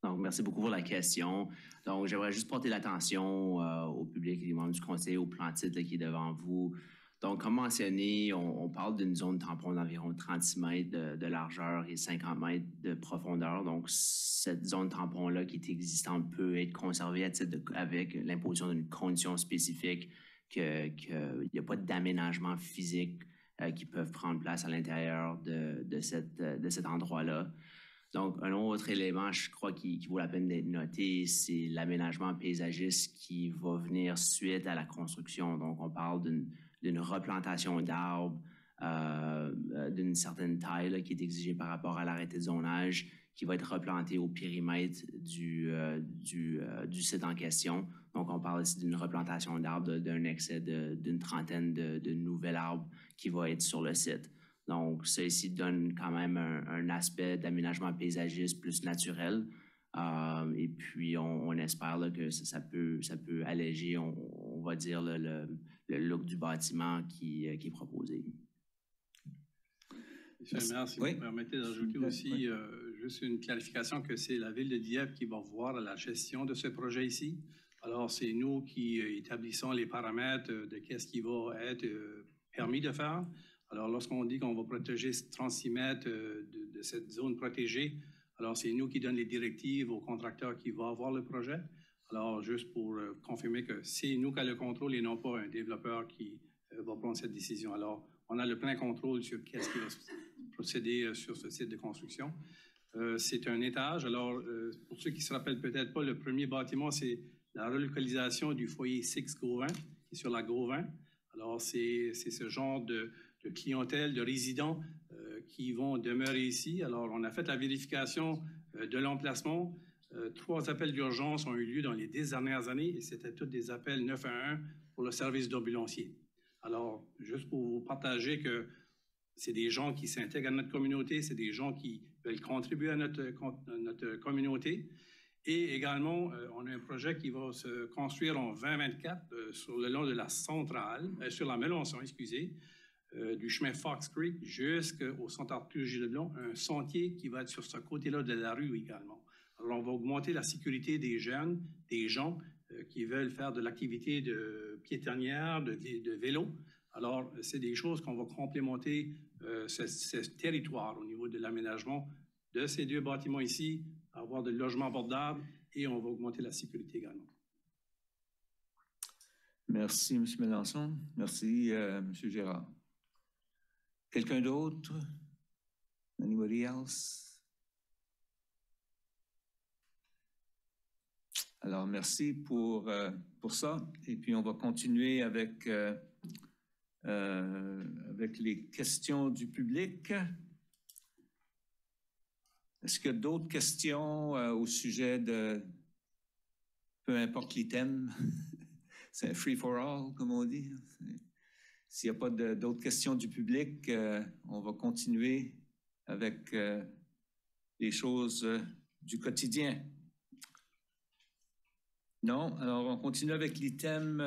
Donc, merci beaucoup pour la question. Donc, j'aimerais juste porter l'attention au public et aux membres du conseil au plan titre qui est devant vous. Donc, comme mentionné, on parle d'une zone tampon d'environ 36 mètres de largeur et 50 mètres de profondeur. Donc, cette zone tampon-là qui est existante peut être conservée avec l'imposition d'une condition spécifique qu'il n'y a pas d'aménagement physique qui peuvent prendre place à l'intérieur de cet endroit-là. Donc, un autre élément, je crois, qui vaut la peine d'être noté, c'est l'aménagement paysagiste qui va venir suite à la construction. Donc, on parle d'une replantation d'arbres d'une certaine taille là, qui est exigée par rapport à l'arrêté de zonage, qui va être replanté au périmètre du site en question. Donc, on parle ici d'une replantation d'arbres d'un excès d'une trentaine de nouveaux arbres qui va être sur le site. Donc, ça ici donne quand même un aspect d'aménagement paysagiste plus naturel. Et puis, on espère là, que ça peut alléger, on va dire, le look du bâtiment qui est proposé. Monsieur le maire, si vous me permettez d'ajouter aussi juste une clarification que c'est la Ville de Dieppe qui va voir la gestion de ce projet ici. Alors, c'est nous qui établissons les paramètres de qu'est-ce qui va être permis de faire. Alors, lorsqu'on dit qu'on va protéger 36 mètres de cette zone protégée, alors c'est nous qui donnons les directives au contracteur qui va avoir le projet. Alors, juste pour confirmer que c'est nous qui avons le contrôle et non pas un développeur qui va prendre cette décision. Alors, on a le plein contrôle sur qu'est-ce qui va procéder sur ce site de construction. C'est un étage. Alors, pour ceux qui ne se rappellent peut-être pas, le premier bâtiment, c'est la relocalisation du foyer 6 Gauvin, qui est sur la Gauvin. Alors, c'est ce genre de clientèle, de résidents qui vont demeurer ici. Alors, on a fait la vérification de l'emplacement. 3 appels d'urgence ont eu lieu dans les 10 dernières années et c'était tous des appels 911 pour le service d'ambulancier. Alors, juste pour vous partager que c'est des gens qui s'intègrent à notre communauté, c'est des gens qui veulent contribuer à notre communauté. Et également, on a un projet qui va se construire en 2024 sur le long de la centrale, sur la Melançon, excusez, du chemin Fox Creek jusqu'au centre Arthur Gilles-Leblond, un sentier qui va être sur ce côté-là de la rue également. Alors, on va augmenter la sécurité des jeunes, des gens qui veulent faire de l'activité de piétonnière, de vélo. Alors, c'est des choses qu'on va complémenter ce territoire au niveau de l'aménagement de ces 2 bâtiments ici, avoir de logements abordables et on va augmenter la sécurité également. Merci, M. Mélenchon. Merci, M. Gérard. Quelqu'un d'autre? Anybody else? Alors, merci pour ça. Et puis, on va continuer avec les questions du public. Est-ce qu'il y a d'autres questions au sujet de peu importe l'item? C'est un free for all, comme on dit. S'il n'y a pas d'autres questions du public, on va continuer avec les choses du quotidien. Non? Alors, on continue avec l'item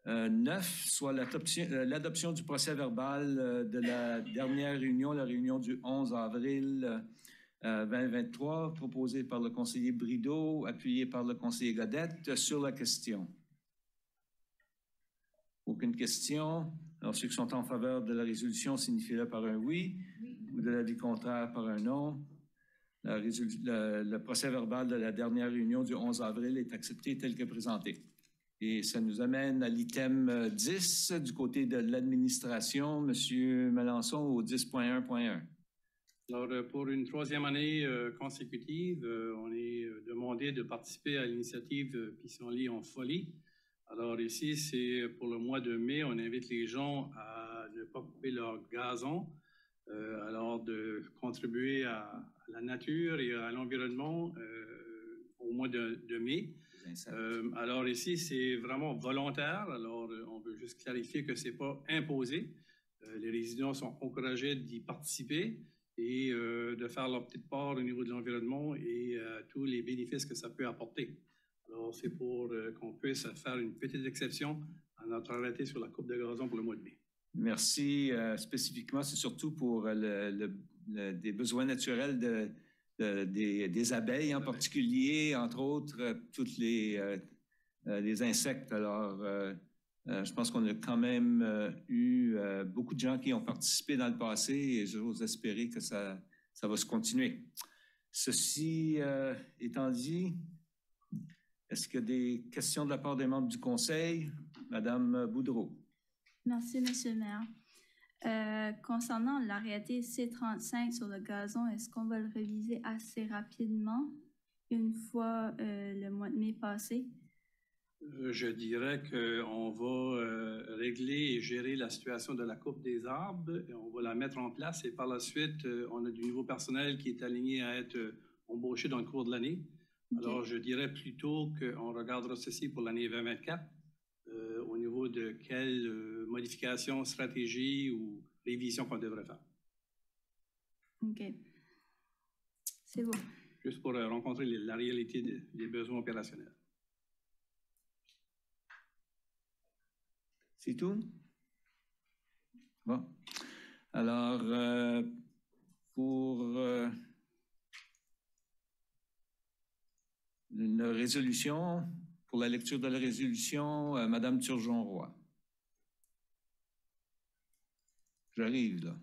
9, soit l'adoption du procès verbal de la dernière réunion, la réunion du 11 avril 2023, proposée par le conseiller Brideau, appuyé par le conseiller Godette, sur la question. Aucune question. Alors, ceux qui sont en faveur de la résolution signifient-le par un oui, ou de l'avis contraire par un non. Le procès verbal de la dernière réunion du 11 avril est accepté tel que présenté. Et ça nous amène à l'item 10 du côté de l'administration. Monsieur Melançon au 10.1.1. Alors, pour une troisième année consécutive, on est demandé de participer à l'initiative Pissenlit en folie. Alors ici, c'est pour le mois de mai, on invite les gens à ne pas couper leur gazon, alors de contribuer à la nature et à l'environnement au mois de mai. Alors ici, c'est vraiment volontaire. Alors, on veut juste clarifier que ce n'est pas imposé. Les résidents sont encouragés d'y participer et de faire leur petite part au niveau de l'environnement et tous les bénéfices que ça peut apporter. Alors, c'est pour qu'on puisse faire une petite exception à notre arrêté sur la coupe de gazon pour le mois de mai. Merci. Spécifiquement, c'est surtout pour des besoins naturels des abeilles en particulier, entre autres, tous les insectes. Alors, je pense qu'on a quand même eu beaucoup de gens qui ont participé dans le passé et j'ose espérer que ça va se continuer. Ceci étant dit, est-ce qu'il y a des questions de la part des membres du Conseil? Madame Boudreau. Merci, Monsieur le maire. Concernant l'arrêté C35 sur le gazon, est-ce qu'on va le réviser assez rapidement, une fois le mois de mai passé? Je dirais qu'on va régler et gérer la situation de la coupe des arbres. Et on va la mettre en place et par la suite, on a du nouveau personnel qui est aligné à être embauché dans le cours de l'année. Okay. Alors, je dirais plutôt qu'on regardera ceci pour l'année 2024 au niveau de quelles modifications, stratégies ou révisions qu'on devrait faire. OK. C'est bon. Juste pour rencontrer la réalité des besoins opérationnels. C'est tout? Bon. Alors, pour une résolution, pour la lecture de la résolution, Madame Turgeon-Roy. J'arrive, là.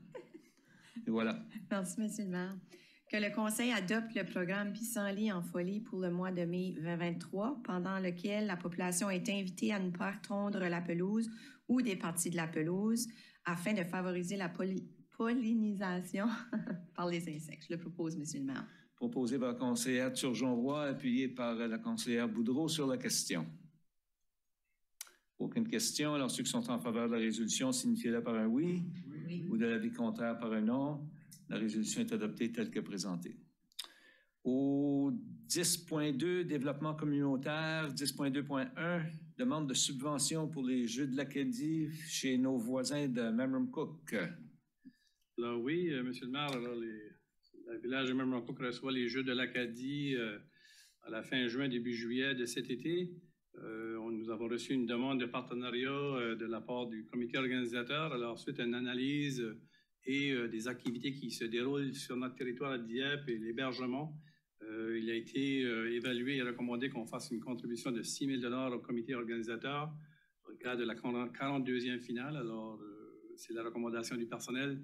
Et voilà. Merci, Monsieur le maire. Que le Conseil adopte le programme Pissenlit en folie pour le mois de mai 2023, pendant lequel la population est invitée à ne pas tondre la pelouse ou des parties de la pelouse afin de favoriser la pollinisation par les insectes. Je le propose, Monsieur le maire. Proposé par la conseillère Turgeon-Roy, appuyé par la conseillère Boudreau sur la question. Aucune question. Alors, ceux qui sont en faveur de la résolution, signifiez-le par un oui, ou de l'avis contraire par un non. La résolution est adoptée telle que présentée. Au 10.2, développement communautaire, 10.2.1, demande de subvention pour les Jeux de l'Acadie chez nos voisins de Memramcook. Alors oui, Monsieur le maire, alors le village de Memramcook reçoit les Jeux de l'Acadie à la fin juin, début juillet de cet été. Nous avons reçu une demande de partenariat de la part du comité organisateur. Alors, suite à une analyse et des activités qui se déroulent sur notre territoire à Dieppe et l'hébergement, il a été évalué et recommandé qu'on fasse une contribution de 6 000 $ au comité organisateur dans le cadre de la 42e finale. Alors, c'est la recommandation du personnel.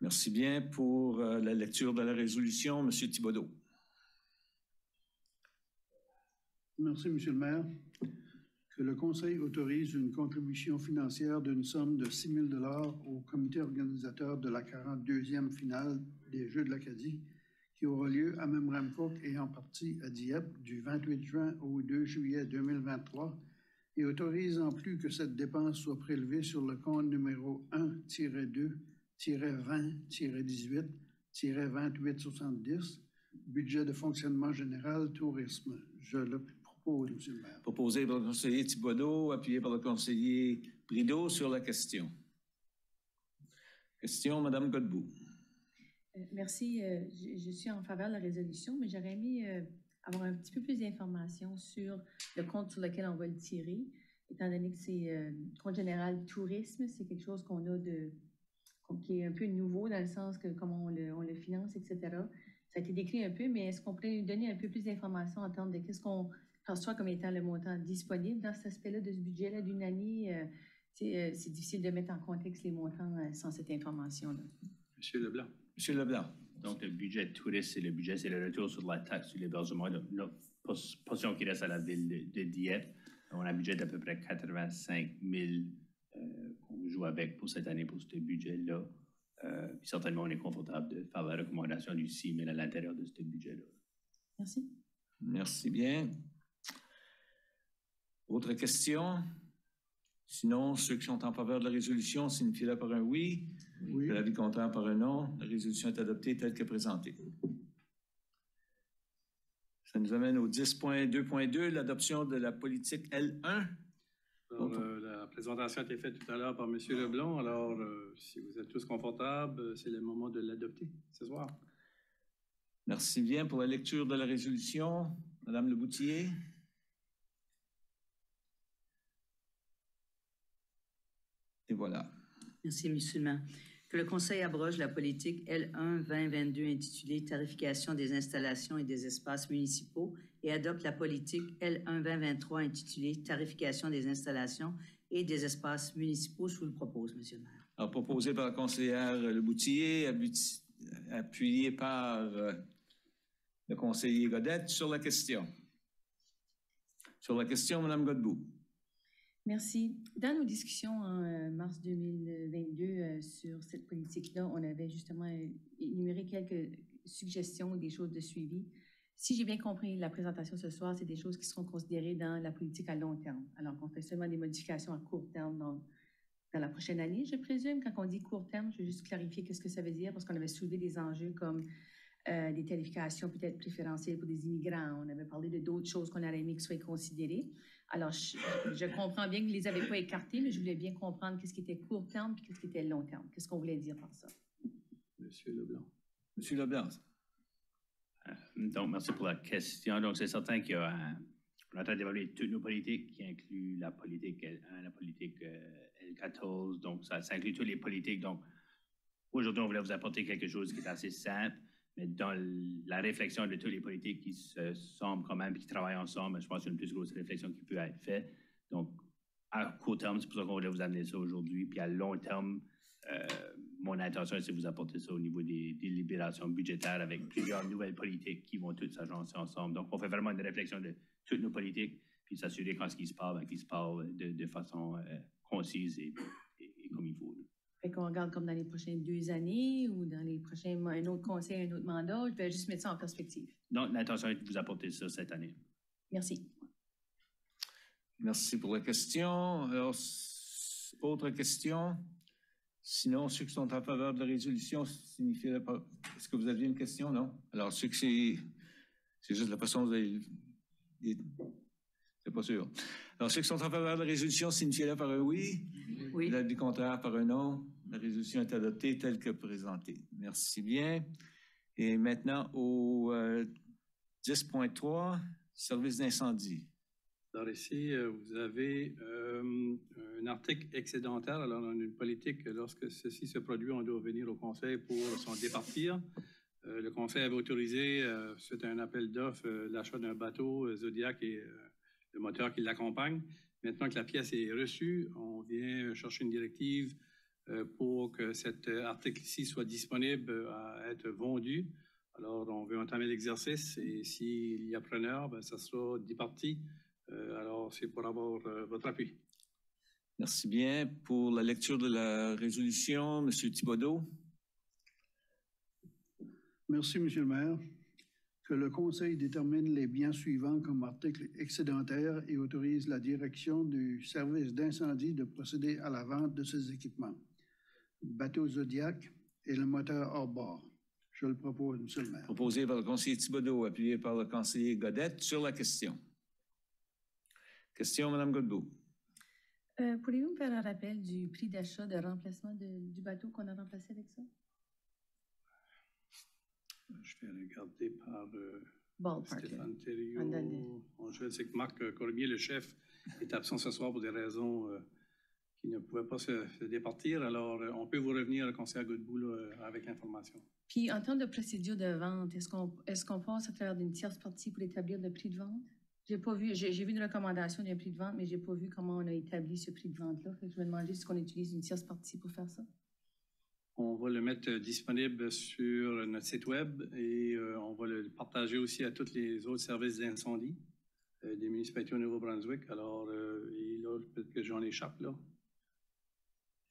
Merci bien. Pour la lecture de la résolution, M. Thibodeau. Merci, Monsieur le maire. Que le Conseil autorise une contribution financière d'une somme de 6 000 $ au comité organisateur de la 42e finale des Jeux de l'Acadie qui aura lieu à Memramcook et en partie à Dieppe du 28 juin au 2 juillet 2023 et autorise en plus que cette dépense soit prélevée sur le compte numéro 1-2-20-18-2870, budget de fonctionnement général tourisme. Je le propose, Monsieur le maire. Proposé par le conseiller Thibodeau, appuyé par le conseiller Brideau sur la question. Question, Mme Godbout. Merci. Je suis en faveur de la résolution, mais j'aurais aimé avoir un petit peu plus d'informations sur le compte sur lequel on va le tirer, étant donné que c'est compte général tourisme, c'est quelque chose qu'on a qui est un peu nouveau dans le sens que comment on le finance, etc. Ça a été décrit un peu, mais est-ce qu'on pourrait nous donner un peu plus d'informations en termes de qu'est-ce qu'on perçoit comme étant le montant disponible dans cet aspect-là de ce budget-là d'une année? C'est difficile de mettre en contexte les montants sans cette information-là. Monsieur Leblanc. Monsieur Leblanc. Donc, le budget touriste, c'est le retour sur la taxe sur l'hébergement, la portion qui reste à la ville de Dieppe. On a un budget d'à peu près 85 000 qu'on joue avec pour cette année, pour ce budget-là. Puis certainement, on est confortable de faire la recommandation du 6 000 à l'intérieur de ce budget-là. Merci. Merci bien. Autre question? Sinon, ceux qui sont en faveur de la résolution signifient-le par un oui. Oui. L'avis contraire par un non. La résolution est adoptée telle que présentée. Ça nous amène au 10.2.2, l'adoption de la politique L1. Alors, la présentation a été faite tout à l'heure par M. Leblanc. Alors, si vous êtes tous confortables, c'est le moment de l'adopter ce soir. Merci bien pour la lecture de la résolution. Madame Leboutillier. Et voilà. Merci, M. le maire. Que le Conseil abroge la politique L1-2022 intitulée Tarification des installations et des espaces municipaux et adopte la politique L1-2023 intitulée Tarification des installations et des espaces municipaux. Je vous le propose, M. le maire. Alors, proposé par la conseillère Leboutillier, appuyé par le conseiller Godette sur la question. Sur la question, Mme Godbout. Merci. Dans nos discussions en mars 2022 sur cette politique-là, on avait justement énuméré quelques suggestions, des choses de suivi. Si j'ai bien compris la présentation ce soir, c'est des choses qui seront considérées dans la politique à long terme, alors qu'on fait seulement des modifications à court terme dans la prochaine année, je présume. Quand on dit court terme, je vais juste clarifier qu'est-ce que ça veut dire, parce qu'on avait soulevé des enjeux comme des tarifications peut-être préférentielles pour des immigrants. On avait parlé de d'autres choses qu'on aurait aimé que soient considérées. Alors, je comprends bien que vous ne les avez pas écartées, mais je voulais bien comprendre qu'est-ce qui était court terme et qu'est-ce qui était long terme. Qu'est-ce qu'on voulait dire par ça? Monsieur Leblanc. Monsieur Leblanc. Donc, merci pour la question. Donc, c'est certain qu'on est en train d'évaluer toutes nos politiques, qui incluent la politique L1, la politique L14. Donc, ça inclut toutes les politiques. Donc, aujourd'hui, on voulait vous apporter quelque chose qui est assez simple. Mais dans la réflexion de toutes les politiques qui se semblent quand même et qui travaillent ensemble, je pense que c'est une plus grosse réflexion qui peut être faite. Donc, à court terme, c'est pour ça qu'on voulait vous amener ça aujourd'hui. Puis à long terme, mon intention, c'est de vous apporter ça au niveau des libérations budgétaires avec plusieurs nouvelles politiques qui vont toutes s'agencer ensemble. Donc, on fait vraiment une réflexion de toutes nos politiques, puis s'assurer quand ce qui se parle, qu'il se parle de façon concise et comme il faut. Fait qu'on regarde comme dans les prochaines 2 années ou dans les prochains, un autre conseil, un autre mandat. Je vais juste mettre ça en perspective. Non, l'intention est de vous apporter ça cette année. Merci. Merci pour la question. Alors, autre question? Sinon, ceux qui sont en faveur de la résolution signifie... Est-ce que vous aviez une question? Non? Alors, ceux qui c'est juste la façon dont vous avez... C'est pas sûr. Alors, ceux qui sont en faveur de la résolution signifient par un oui. Oui. L'avis contraire par un non. La résolution est adoptée telle que présentée. Merci bien. Et maintenant, au 10.3, service d'incendie. Alors ici, vous avez un article excédentaire. Alors, on a une politique, lorsque ceci se produit, on doit venir au Conseil pour s'en départir. Le Conseil avait autorisé, suite à un appel d'offres, l'achat d'un bateau Zodiac et le moteur qui l'accompagne. Maintenant que la pièce est reçue, on vient chercher une directive pour que cet article-ci soit disponible à être vendu. Alors, on veut entamer l'exercice et s'il y a preneur, ben, ça sera départi. Alors, c'est pour avoir votre appui. Merci bien. Pour la lecture de la résolution, M. Thibodeau. Merci, M. le maire. Que le Conseil détermine les biens suivants comme articles excédentaires et autorise la direction du service d'incendie de procéder à la vente de ces équipements. Bateau Zodiac et le moteur hors bord. Je le propose, M. le maire. Proposé par le conseiller Thibodeau, appuyé par le conseiller Godette sur la question. Question, Mme Godbout. Pourriez-vous me faire un rappel du prix d'achat de remplacement du bateau qu'on a remplacé avec ça? Je vais regarder par Stéphane Je Thériault. Je sais que Marc Cormier, le chef, est absent ce soir pour des raisons qui ne pouvaient pas se départir. Alors, on peut vous revenir, conseiller Godbout, avec l'information. Puis, en termes de procédure de vente, est-ce qu'on passe à travers d'une tierce partie pour établir le prix de vente? J'ai vu une recommandation d'un prix de vente, mais j'ai pas vu comment on a établi ce prix de vente-là. Je me demandais si on utilise une tierce partie pour faire ça. On va le mettre disponible sur notre site web et on va le partager aussi à tous les autres services d'incendie des municipalités au Nouveau-Brunswick. Alors, et là, peut-être que j'en échappe, là.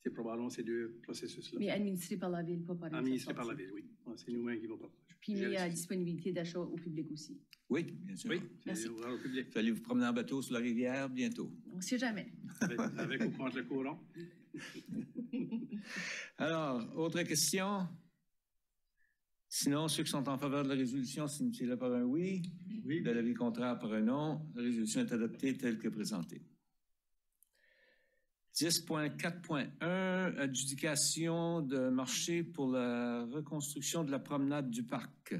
C'est probablement ces deux processus-là. Mais administré par la Ville, pas par les administré par la Ville, oui. C'est nous-mêmes qui va partager. Puis mis à disponibilité d'achat au public aussi. Oui, bien sûr. Oui, c'est ouvert au public. Vous allez vous promener en bateau sur la rivière bientôt. On ne sait jamais. Avec ou contre le courant. Alors, autre question? Sinon, ceux qui sont en faveur de la résolution, signifient-le par un oui. Oui. De l'avis contraire par un non. La résolution est adoptée telle que présentée. 10.4.1, adjudication de marché pour la reconstruction de la promenade du parc.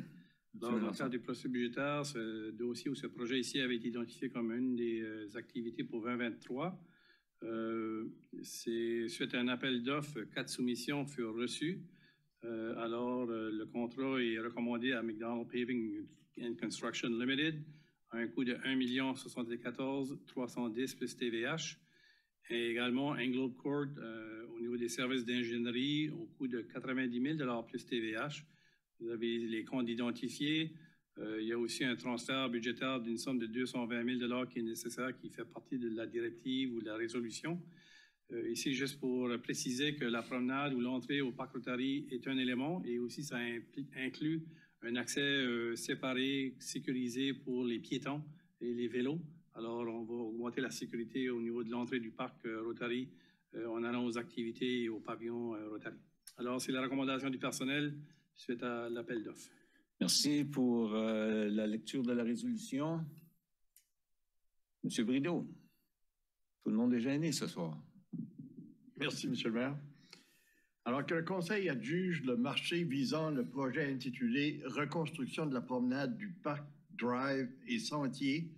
Dans le cadre du processus budgétaire, ce dossier ou ce projet ici avait été identifié comme une des activités pour 2023. C'est suite à un appel d'offres, 4 soumissions furent reçues. Alors, le contrat est recommandé à McDonald Paving and Construction Limited à un coût de 1 074 310 plus TVH. Et également Englobe Court au niveau des services d'ingénierie au coût de 90 000 plus TVH. Vous avez les comptes identifiés. Il y a aussi un transfert budgétaire d'une somme de 220 000 qui est nécessaire, qui fait partie de la directive ou de la résolution. Ici, juste pour préciser que la promenade ou l'entrée au parc Rotary est un élément et aussi ça inclut un accès séparé, sécurisé pour les piétons et les vélos. Alors, on va augmenter la sécurité au niveau de l'entrée du parc Rotary en allant aux activités et au pavillon Rotary. Alors, c'est la recommandation du personnel suite à l'appel d'offres. Merci pour la lecture de la résolution. Monsieur Brideau, tout le monde est gêné ce soir. Merci, Monsieur le maire. Alors que le Conseil adjuge le marché visant le projet intitulé « Reconstruction de la promenade du parc Drive et Sentier »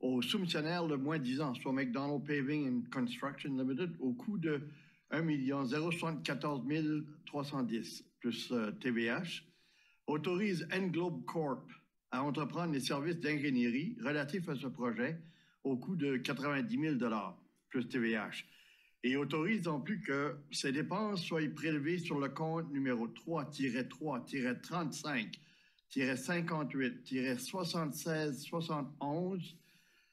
au soumissionnaire le moins-disant, soit McDonald Paving and Construction Limited, au coût de 1 074 310 plus TVH, autorise Englobe Corp à entreprendre les services d'ingénierie relatifs à ce projet au coût de 90 000 plus TVH et autorise en plus que ces dépenses soient prélevées sur le compte numéro 3-3-35-58-76-71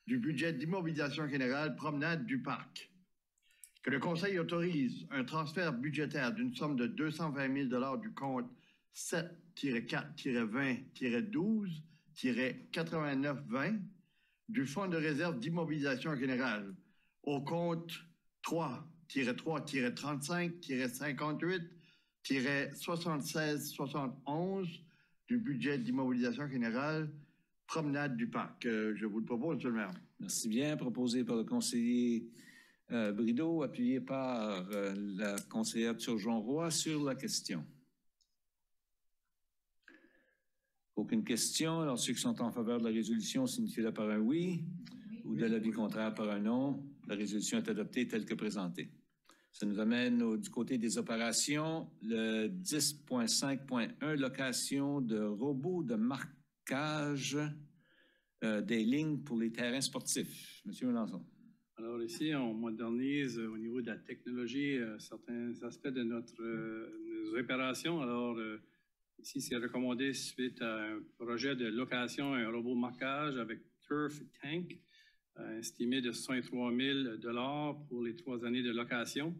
du budget d'immobilisation générale promenade du parc. Que le Conseil autorise un transfert budgétaire d'une somme de 220 000 du compte 7-4-20-12-8920 du Fonds de réserve d'immobilisation générale au compte 3-3-35-58-76-71 du budget d'immobilisation générale promenade du parc. Je vous le propose, Monsieur le maire. Merci bien. Proposé par le conseiller Brideau, appuyé par la conseillère Turgeon-Roy sur la question. Aucune question. Alors, ceux qui sont en faveur de la résolution signifient-le par un oui, ou de l'avis contraire par un non. La résolution est adoptée telle que présentée. Ça nous amène du côté des opérations. Le 10.5.1, location de robots de marquage des lignes pour les terrains sportifs. Monsieur Melançon. Alors ici, on modernise au niveau de la technologie certains aspects de nos opérations. Alors ici, c'est recommandé suite à un projet de location, un robot marquage avec Turf Tank, estimé de 63 000 $ pour les 3 années de location.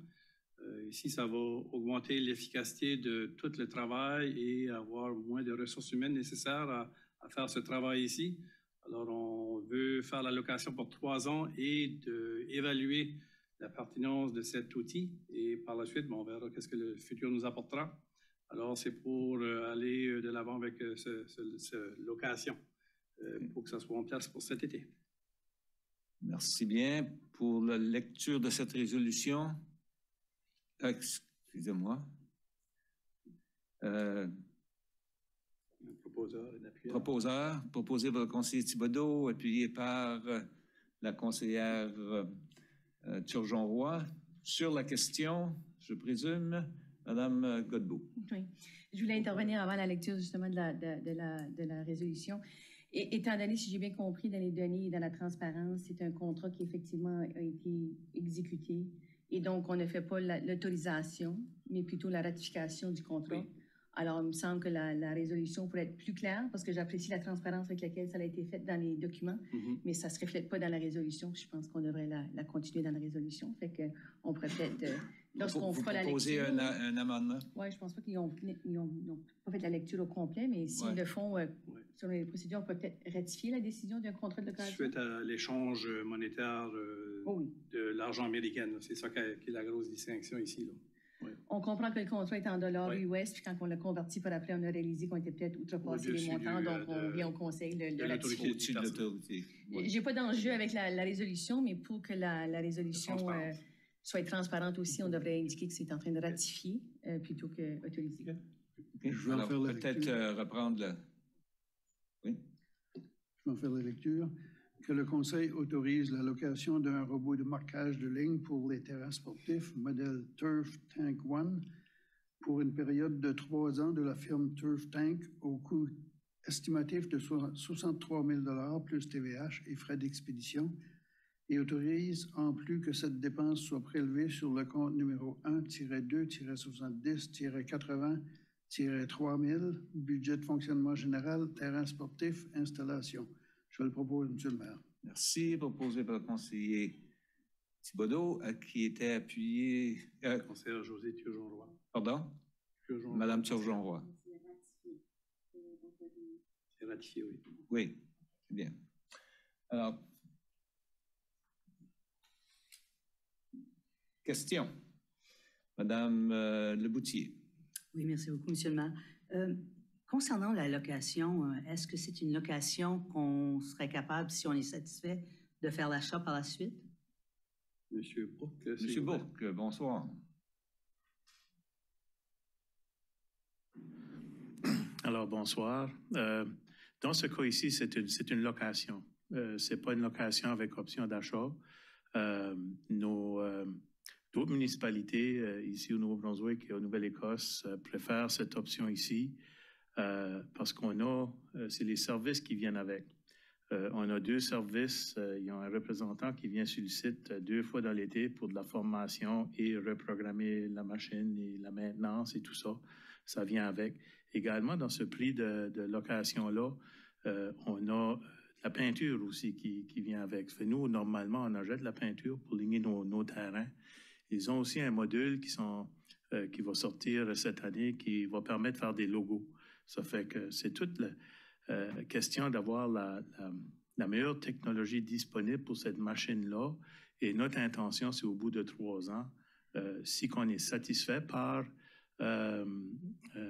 Ici, ça va augmenter l'efficacité de tout le travail et avoir moins de ressources humaines nécessaires à faire ce travail ici. Alors, on veut faire la location pour 3 ans et évaluer la pertinence de cet outil. Et par la suite, on verra qu'est-ce que le futur nous apportera. Alors, c'est pour aller de l'avant avec cette location pour que ça soit en place pour cet été. Merci bien. Pour la lecture de cette résolution, excusez-moi. Proposeur, proposé par le conseiller Thibodeau, appuyé par la conseillère Turgeon-Roy. Sur la question, je présume, Madame Godbout. Oui. Je voulais intervenir avant la lecture justement de la résolution. Et, étant donné, si j'ai bien compris, dans les données et dans la transparence, c'est un contrat qui effectivement a été exécuté Et donc, on ne fait pas l'autorisation, mais plutôt la ratification du contrat. Oui. Alors, il me semble que la résolution pourrait être plus claire parce que j'apprécie la transparence avec laquelle ça a été fait dans les documents, mais ça ne se reflète pas dans la résolution. Je pense qu'on devrait la continuer dans la résolution. Fait qu'on pourrait peut-être, lorsqu'on fera la lecture... Vous proposez un amendement? Oui, je ne pense pas qu'ils n'ont pas fait la lecture au complet, mais s'ils le font sur les procédures, on peut peut-être ratifier la décision d'un contrat de location. Suite à l'échange monétaire de l'argent américain, c'est ça qui est la grosse distinction ici. Là. Oui. On comprend que le contrat est en dollars US, puis quand on l'a converti par après, on a réalisé qu'on était peut-être outrepassé les montants, donc on vient au conseil de ratifier. Au-dessus de l'autorité. J'ai pas d'enjeu avec la résolution, mais pour que la résolution soit transparente aussi, on devrait indiquer que c'est en train de ratifier plutôt qu'autoriser. Okay. Je vais peut-être reprendre le... Oui? Je vais en faire la lecture. Que le Conseil autorise la location d'un robot de marquage de ligne pour les terrains sportifs, modèle Turf Tank One, pour une période de 3 ans de la firme Turf Tank au coût estimatif de 63 000 plus TVH et frais d'expédition, et autorise en plus que cette dépense soit prélevée sur le compte numéro 1-2-70-80-3000, budget de fonctionnement général, terrain sportif, installation. Je le propose, M. le maire. Merci. Proposé par le conseiller Thibodeau, qui était appuyé... Conseillère Josée Turgeon-Roy. Pardon? Madame Turgeon-Roy. C'est ratifié, oui. Oui, c'est bien. Alors, question. Madame Leboutier. Oui, merci beaucoup, M. le maire. Concernant la location, est-ce que c'est une location qu'on serait capable, si on est satisfait, de faire l'achat par la suite? Monsieur Bourque. Monsieur Bourque, bonsoir. Alors, bonsoir. Dans ce cas ici, c'est une location. Ce n'est pas une location avec option d'achat. D'autres municipalités, ici au Nouveau-Brunswick et au Nouvelle-Écosse, préfèrent cette option ici. Parce qu'on a, c'est les services qui viennent avec. On a 2 services. Il y a un représentant qui vient sur le site 2 fois dans l'été pour de la formation et reprogrammer la machine et la maintenance et tout ça. Ça vient avec. Également, dans ce prix de location-là, on a la peinture aussi qui vient avec. Nous, normalement, on achète de la peinture pour ligner nos terrains. Ils ont aussi un module qui va sortir cette année qui va permettre de faire des logos. Ça fait que c'est toute la question d'avoir la meilleure technologie disponible pour cette machine-là. Et notre intention, c'est au bout de 3 ans, si on est satisfait par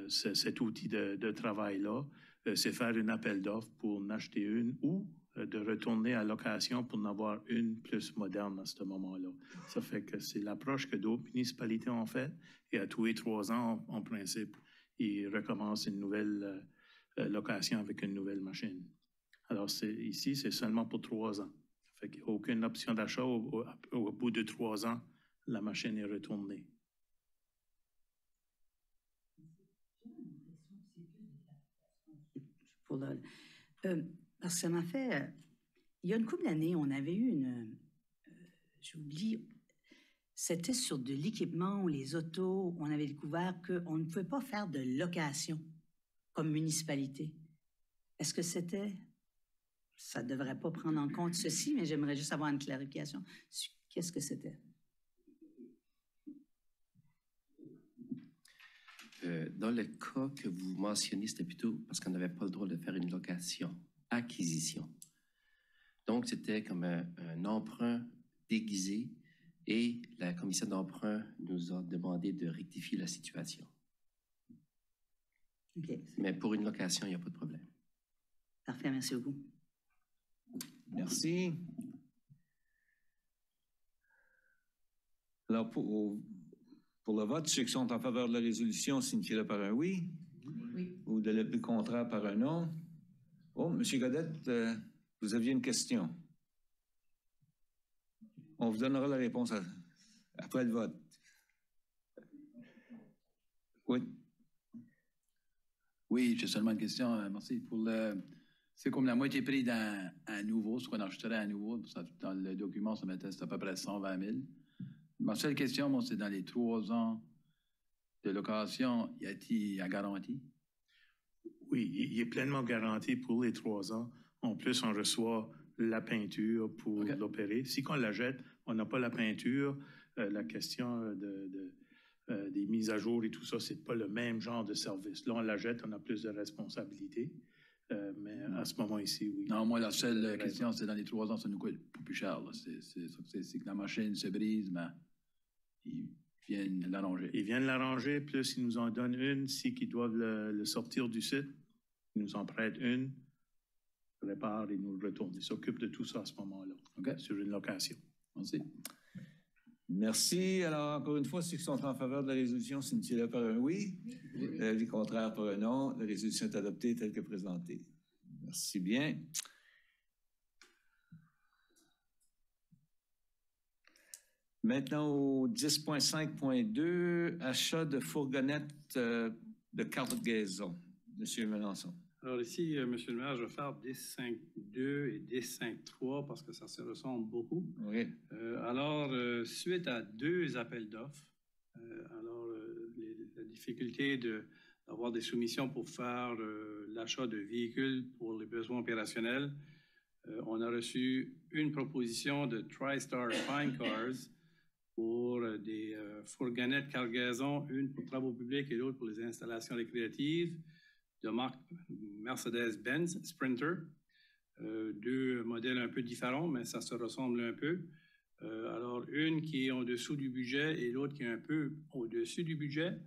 cet outil de travail-là, c'est faire un appel d'offres pour en acheter une ou de retourner à location pour en avoir une plus moderne à ce moment-là. Ça fait que c'est l'approche que d'autres municipalités ont faite. Et à tous les 3 ans, en principe, ils recommencent une nouvelle location avec une nouvelle machine. Alors, ici, c'est seulement pour 3 ans. Ça fait qu'il n'y a aucune option d'achat. Au bout de 3 ans, la machine est retournée. Parce que ça m'a fait... il y a une couple d'années, on avait eu j'oublie... C'était sur de l'équipement ou les autos. On avait découvert qu'on ne pouvait pas faire de location comme municipalité. Est-ce que c'était... Ça ne devrait pas prendre en compte ceci, mais j'aimerais juste avoir une clarification. Qu'est-ce que c'était? Dans le cas que vous mentionnez, c'était plutôt parce qu'on n'avait pas le droit de faire une location, acquisition. Donc, c'était comme un emprunt déguisé. Et la commission d'emprunt nous a demandé de rectifier la situation. OK. Mais pour une location, il n'y a pas de problème. Parfait, merci beaucoup. Merci. Alors, pour le vote, ceux qui sont en faveur de la résolution, signifiez-le par un oui. Oui. Ou le contraire par un non. Oh, M. Godette, vous aviez une question. On vous donnera la réponse après le vote. Oui. Oui, j'ai seulement une question. Merci. C'est comme la moitié prix à nouveau, ce qu'on achèterait à nouveau. Dans le document, ça mettait à peu près 120 000. Ma seule question, moi, c'est dans les 3 ans de location, y a-t-il la garantie? Oui, il est pleinement garanti pour les 3 ans. En plus, on reçoit la peinture pour l'opérer. Si on la jette, on n'a pas la peinture. La question des mises à jour et tout ça, c'est pas le même genre de service. Là, on la jette, on a plus de responsabilités. Mais à ce moment ici, oui. Non, moi, la seule question, c'est dans les 3 ans, ça nous coûte pas plus cher. C'est que la machine se brise, mais ils viennent l'arranger. Ils viennent l'arranger, plus ils nous en donnent une. Si ils doivent le sortir du site, ils nous en prêtent une, réparent et nous le retournent. Ils s'occupent de tout ça à ce moment-là, sur une location. Merci. Merci. Alors, encore une fois, ceux qui sont en faveur de la résolution, signifient-le par un oui. L'avis contraire par un non. La résolution est adoptée telle que présentée. Merci bien. Maintenant, au 10.5.2, achat de fourgonnettes de cargaison. Monsieur Melançon. Alors ici, Monsieur le maire, je vais faire D5.2 et D5.3 parce que ça se ressemble beaucoup. Oui. Alors, suite à 2 appels d'offres, la difficulté d'avoir des soumissions pour faire l'achat de véhicules pour les besoins opérationnels, on a reçu une proposition de TriStar Fine Cars pour des fourgonnettes cargaison, une pour travaux publics et l'autre pour les installations récréatives, de marque Mercedes-Benz Sprinter. 2 modèles un peu différents, mais ça se ressemble un peu. Alors, une qui est en dessous du budget et l'autre qui est un peu au-dessus du budget.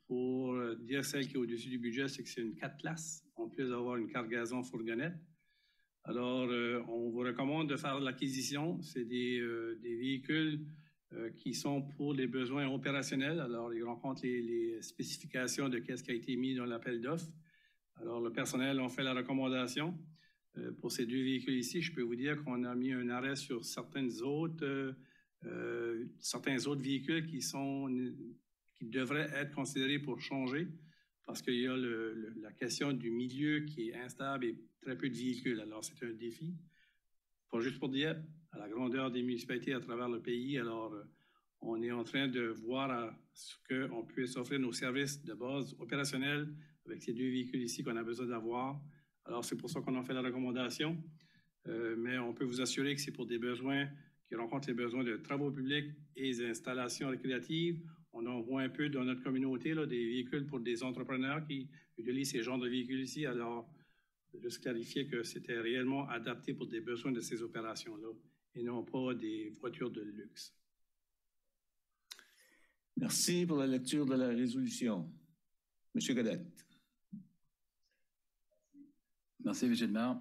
Pour dire celle qui est au-dessus du budget, c'est que c'est une 4 places, en plus d'avoir une cargaison fourgonnette. Alors, on vous recommande de faire l'acquisition. C'est des véhicules qui sont pour les besoins opérationnels. Alors, ils rencontrent les spécifications de ce qui a été mis dans l'appel d'offres. Alors, le personnel a fait la recommandation. Pour ces 2 véhicules ici, je peux vous dire qu'on a mis un arrêt sur certains autres véhicules qui devraient être considérés pour changer parce qu'il y a la question du milieu qui est instable et très peu de véhicules. Alors, c'est un défi. Pas juste pour Dieppe, à la grandeur des municipalités à travers le pays. Alors, on est en train de voir à ce qu'on puisse offrir nos services de base opérationnels avec ces 2 véhicules ici qu'on a besoin d'avoir. Alors, c'est pour ça qu'on en fait la recommandation. Mais on peut vous assurer que c'est pour des besoins qui rencontrent les besoins de travaux publics et des installations récréatives. On en voit un peu dans notre communauté, là, des véhicules pour des entrepreneurs qui utilisent ces genres de véhicules ici. Alors, juste clarifier que c'était réellement adapté pour des besoins de ces opérations-là et non pas des voitures de luxe. Merci pour la lecture de la résolution. Monsieur Godette. Merci, Monsieur le maire.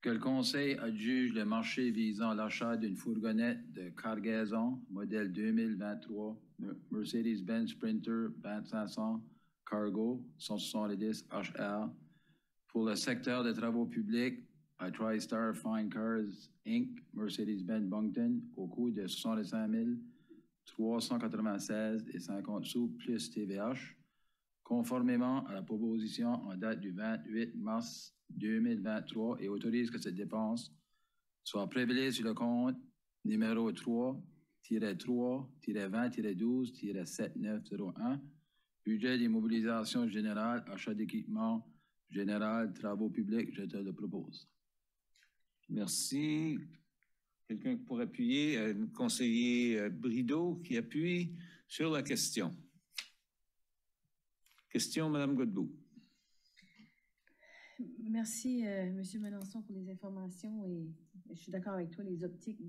Que le Conseil adjuge le marché visant l'achat d'une fourgonnette de cargaison modèle 2023 Mercedes-Benz Sprinter 2500 Cargo 170 HR pour le secteur des travaux publics à TriStar Fine Cars Inc. Mercedes-Benz Moncton au coût de 65 396 et 50 sous plus TVH, conformément à la proposition en date du 28 mars 2023 et autorise que cette dépense soit prélevée sur le compte numéro 3-3-20-12-7901, budget d'immobilisation générale, achat d'équipement général, travaux publics, je te le propose. Merci. Quelqu'un pour appuyer, le conseiller Brideau qui appuie sur la question. Question, Mme Godbout. Merci, M. Melançon, pour les informations et je suis d'accord avec toi, les optiques,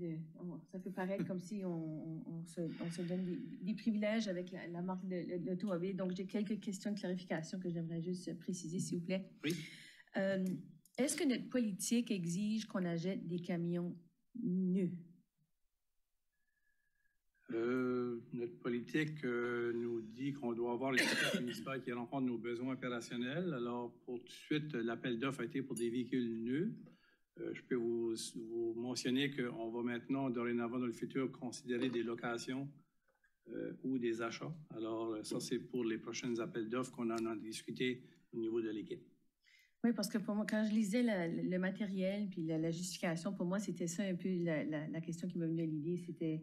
ça peut paraître comme si on se donne des privilèges avec la marque de l'automobile. Donc, j'ai quelques questions de clarification que j'aimerais juste préciser, s'il vous plaît. Oui. Est-ce que notre politique exige qu'on achète des camions neufs? Notre politique nous dit qu'on doit avoir les services municipaux qui rencontrent nos besoins opérationnels. Alors, pour tout de suite, l'appel d'offres a été pour des véhicules neufs. Je peux vous mentionner qu'on va maintenant, dorénavant, dans le futur, considérer des locations ou des achats. Alors, ça, c'est pour les prochains appels d'offres qu'on en a discuté au niveau de l'équipe. Oui, parce que pour moi, quand je lisais le matériel puis la justification, pour moi, c'était ça un peu la question qui m'est venue à l'idée. C'était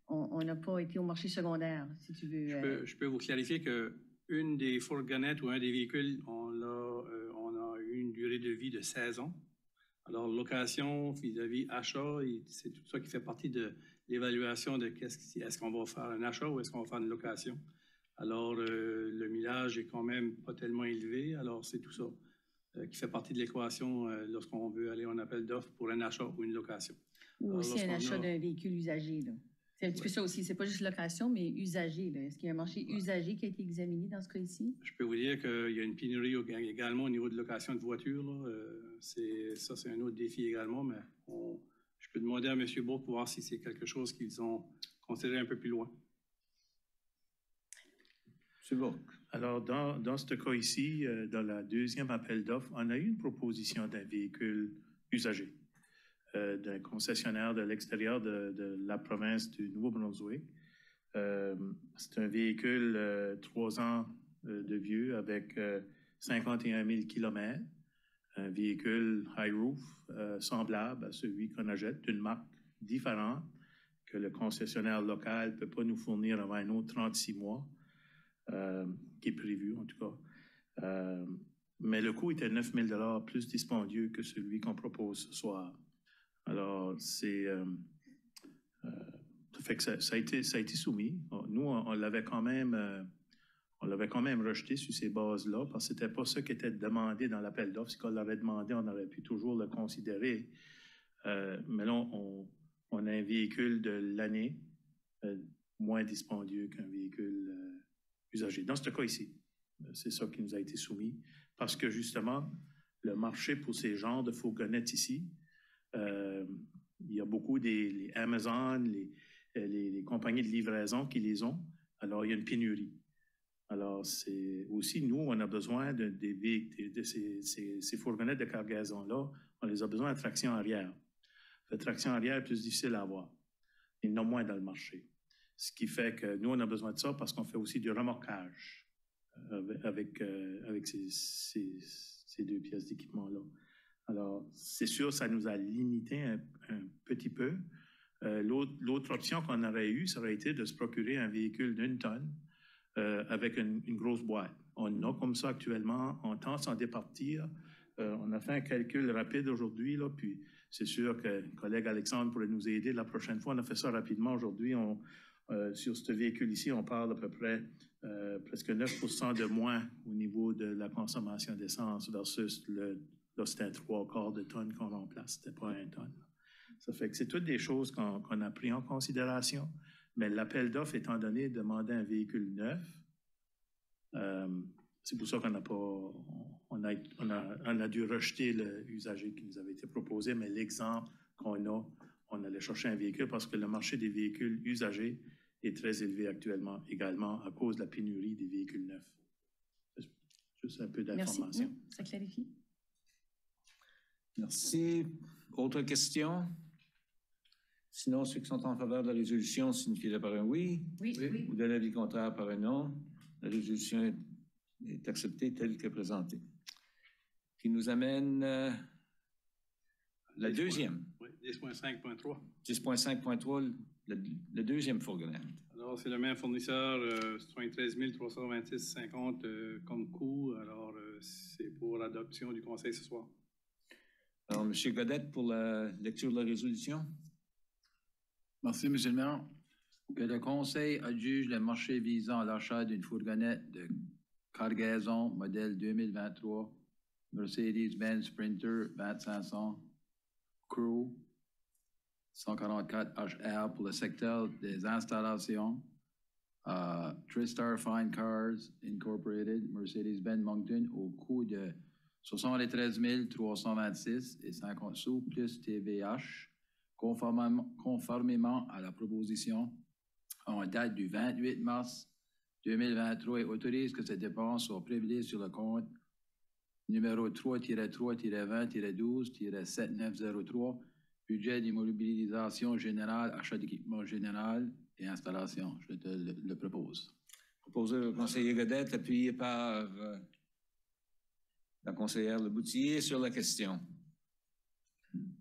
on n'a pas été au marché secondaire, si tu veux. Je peux vous clarifier qu'une des fourgonnettes ou un des véhicules, on a eu une durée de vie de 16 ans. Alors, location vis-à-vis achat, c'est tout ça qui fait partie de l'évaluation de est-ce qu'on va faire un achat ou est-ce qu'on va faire une location. Alors, le millage est quand même pas tellement élevé. Alors, c'est tout ça qui fait partie de l'équation lorsqu'on veut aller en appel d'offres pour un achat ou une location. Ou Alors, aussi un achat d'un véhicule usagé, là. C'est un petit peu ça aussi. C'est pas juste location, mais usagé, là. Est-ce qu'il y a un marché usagé qui a été examiné dans ce cas-ci? Je peux vous dire qu'il y a une pénurie également au niveau de location de voitures. Là. C'est un autre défi également, mais je peux demander à M. Bourque pour voir si c'est quelque chose qu'ils ont considéré un peu plus loin. M. Bourque. Alors, dans ce cas ici, dans la deuxième appel d'offres, on a eu une proposition d'un véhicule usagé, d'un concessionnaire de l'extérieur de la province du Nouveau-Brunswick. C'est un véhicule 3 ans de vieux avec 51 000 km, un véhicule high roof semblable à celui qu'on achète, d'une marque différente que le concessionnaire local ne peut pas nous fournir avant un autre 36 mois, qui est prévu en tout cas. Mais le coût était 9 000 plus dispendieux que celui qu'on propose ce soir. Alors, c'est... ça fait que ça a été soumis. Nous, on l'avait quand même rejeté sur ces bases-là parce que ce n'était pas ça qui était demandé dans l'appel d'offres. Si on l'avait demandé, on aurait pu toujours le considérer. Mais là, on a un véhicule de l'année moins dispendieux qu'un véhicule usagé. Dans ce cas ici, c'est ça qui nous a été soumis parce que justement, le marché pour ces genres de fourgonnettes ici, il y a beaucoup les Amazon, les compagnies de livraison qui les ont. Alors, il y a une pénurie. Alors, c'est aussi, nous, on a besoin de ces fourgonnettes de cargaison-là, on les a besoin de traction arrière. La traction arrière est plus difficile à avoir. Il y en a moins dans le marché. Ce qui fait que nous, on a besoin de ça parce qu'on fait aussi du remorquage avec ces 2 pièces d'équipement-là. Alors, c'est sûr, ça nous a limité un petit peu. L'autre option qu'on aurait eue, ça aurait été de se procurer un véhicule d'1 tonne avec une grosse boîte. On a comme ça actuellement, on tente s'en départir. On a fait un calcul rapide aujourd'hui, là, puis c'est sûr que le collègue Alexandre pourrait nous aider la prochaine fois. On a fait ça rapidement aujourd'hui. Sur ce véhicule ici, on parle à peu près presque 9 % de moins au niveau de la consommation d'essence versus là, c'était un 3/4 de tonne qu'on remplace, c'était pas 1 tonne. Ça fait que c'est toutes des choses qu'on a pris en considération, mais l'appel d'offres, étant donné, demandait un véhicule neuf. C'est pour ça qu'on n'a pas... On a dû rejeter l'usager qui nous avait été proposé, mais l'exemple qu'on a, on allait chercher un véhicule parce que le marché des véhicules usagés est très élevé actuellement, également à cause de la pénurie des véhicules neufs. Juste un peu d'information. Merci. Ça clarifie. Merci. Autre question? Sinon, ceux qui sont en faveur de la résolution signifient par un oui. Oui. Ou de l'avis contraire par un non. La résolution est acceptée telle que présentée. Qui nous amène la deuxième. Oui, 10.5.3. 10.5.3, le deuxième fourgonnette. Alors, c'est le même fournisseur, 73 326,50 comme coût. Alors, c'est pour l'adoption du Conseil ce soir. Alors, M. Godette, pour la lecture de la résolution. Merci, M. le maire. Que le Conseil adjuge le marché visant à l'achat d'une fourgonnette de cargaison modèle 2023 Mercedes-Benz Sprinter 2500 Crew 144 HR pour le secteur des installations TriStar Fine Cars Incorporated Mercedes-Benz Moncton au coût de 73 326 et 50 sous plus TVH conformément à la proposition en date du 28 mars 2023 et autorise que cette dépense soit prélevée sur le compte numéro 3-3-20-12-7903, budget d'immobilisation générale, achat d'équipement général et installation. Je te le propose. Proposé au conseiller Godette, appuyé par la conseillère Leboutillier sur la question.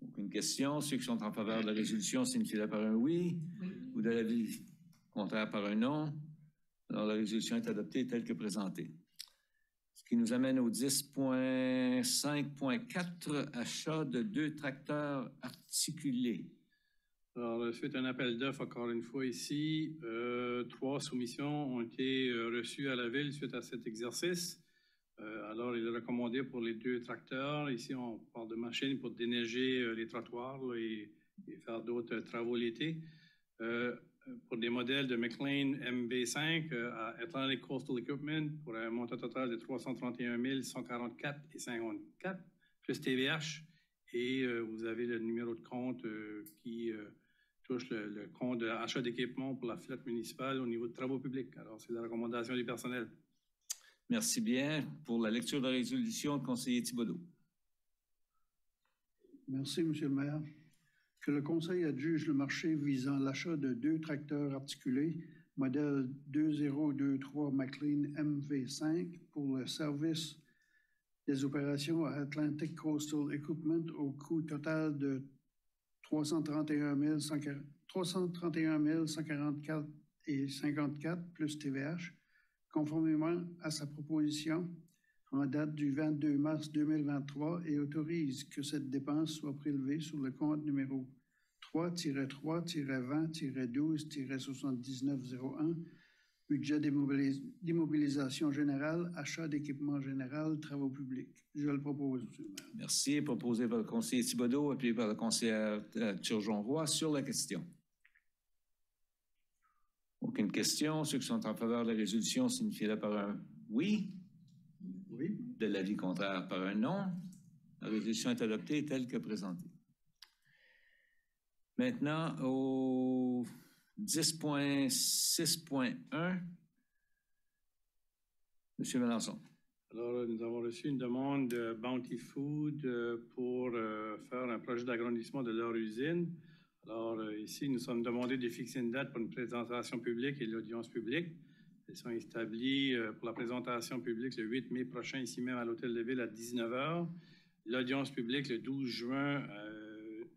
Aucune question. Ceux qui sont en faveur de la résolution signifient par un oui. ou de l'avis contraire par un non? Alors, la résolution est adoptée telle que présentée. Ce qui nous amène au 10.5.4, achat de 2 tracteurs articulés. Alors, suite à un appel d'offres, encore une fois ici, 3 soumissions ont été reçues à la Ville suite à cet exercice. Alors, il est recommandé pour les 2 tracteurs. Ici, on parle de machines pour déneiger les trottoirs là, et faire d'autres travaux l'été. Pour des modèles de McLean MB5 à Atlantic Coastal Equipment pour un montant total de 331 144,54 plus TVH. Et vous avez le numéro de compte qui touche le compte d'achat d'équipement pour la flotte municipale au niveau de travaux publics. Alors, c'est la recommandation du personnel. Merci bien. Pour la lecture de la résolution, le conseiller Thibodeau. Merci, Monsieur le maire. Que le Conseil adjuge le marché visant l'achat de 2 tracteurs articulés, modèle 2023 McLean MV5 pour le service des opérations à Atlantic Coastal Equipment au coût total de 331 144,54 plus TVH, conformément à sa proposition en date du 22 mars 2023 et autorise que cette dépense soit prélevée sur le compte numéro 3-3-20-12-7901, budget d'immobilisation générale, achat d'équipement général, travaux publics. Je le propose, M. le maire. Merci. Proposé par le conseiller Thibodeau, appuyé par le conseiller Turgeon-Roy sur la question. Aucune question. Ceux qui sont en faveur de la résolution signifient-le par un oui. Oui. De l'avis contraire par un non. La résolution est adoptée telle que présentée. Maintenant, au 10.6.1, M. Melançon. Alors, nous avons reçu une demande de Bounty Food pour faire un projet d'agrandissement de leur usine. Alors, ici, nous sommes demandés de fixer une date pour une présentation publique et l'audience publique. Elles sont établies pour la présentation publique le 8 mai prochain, ici même à l'Hôtel de Ville à 19h. L'audience publique le 12 juin,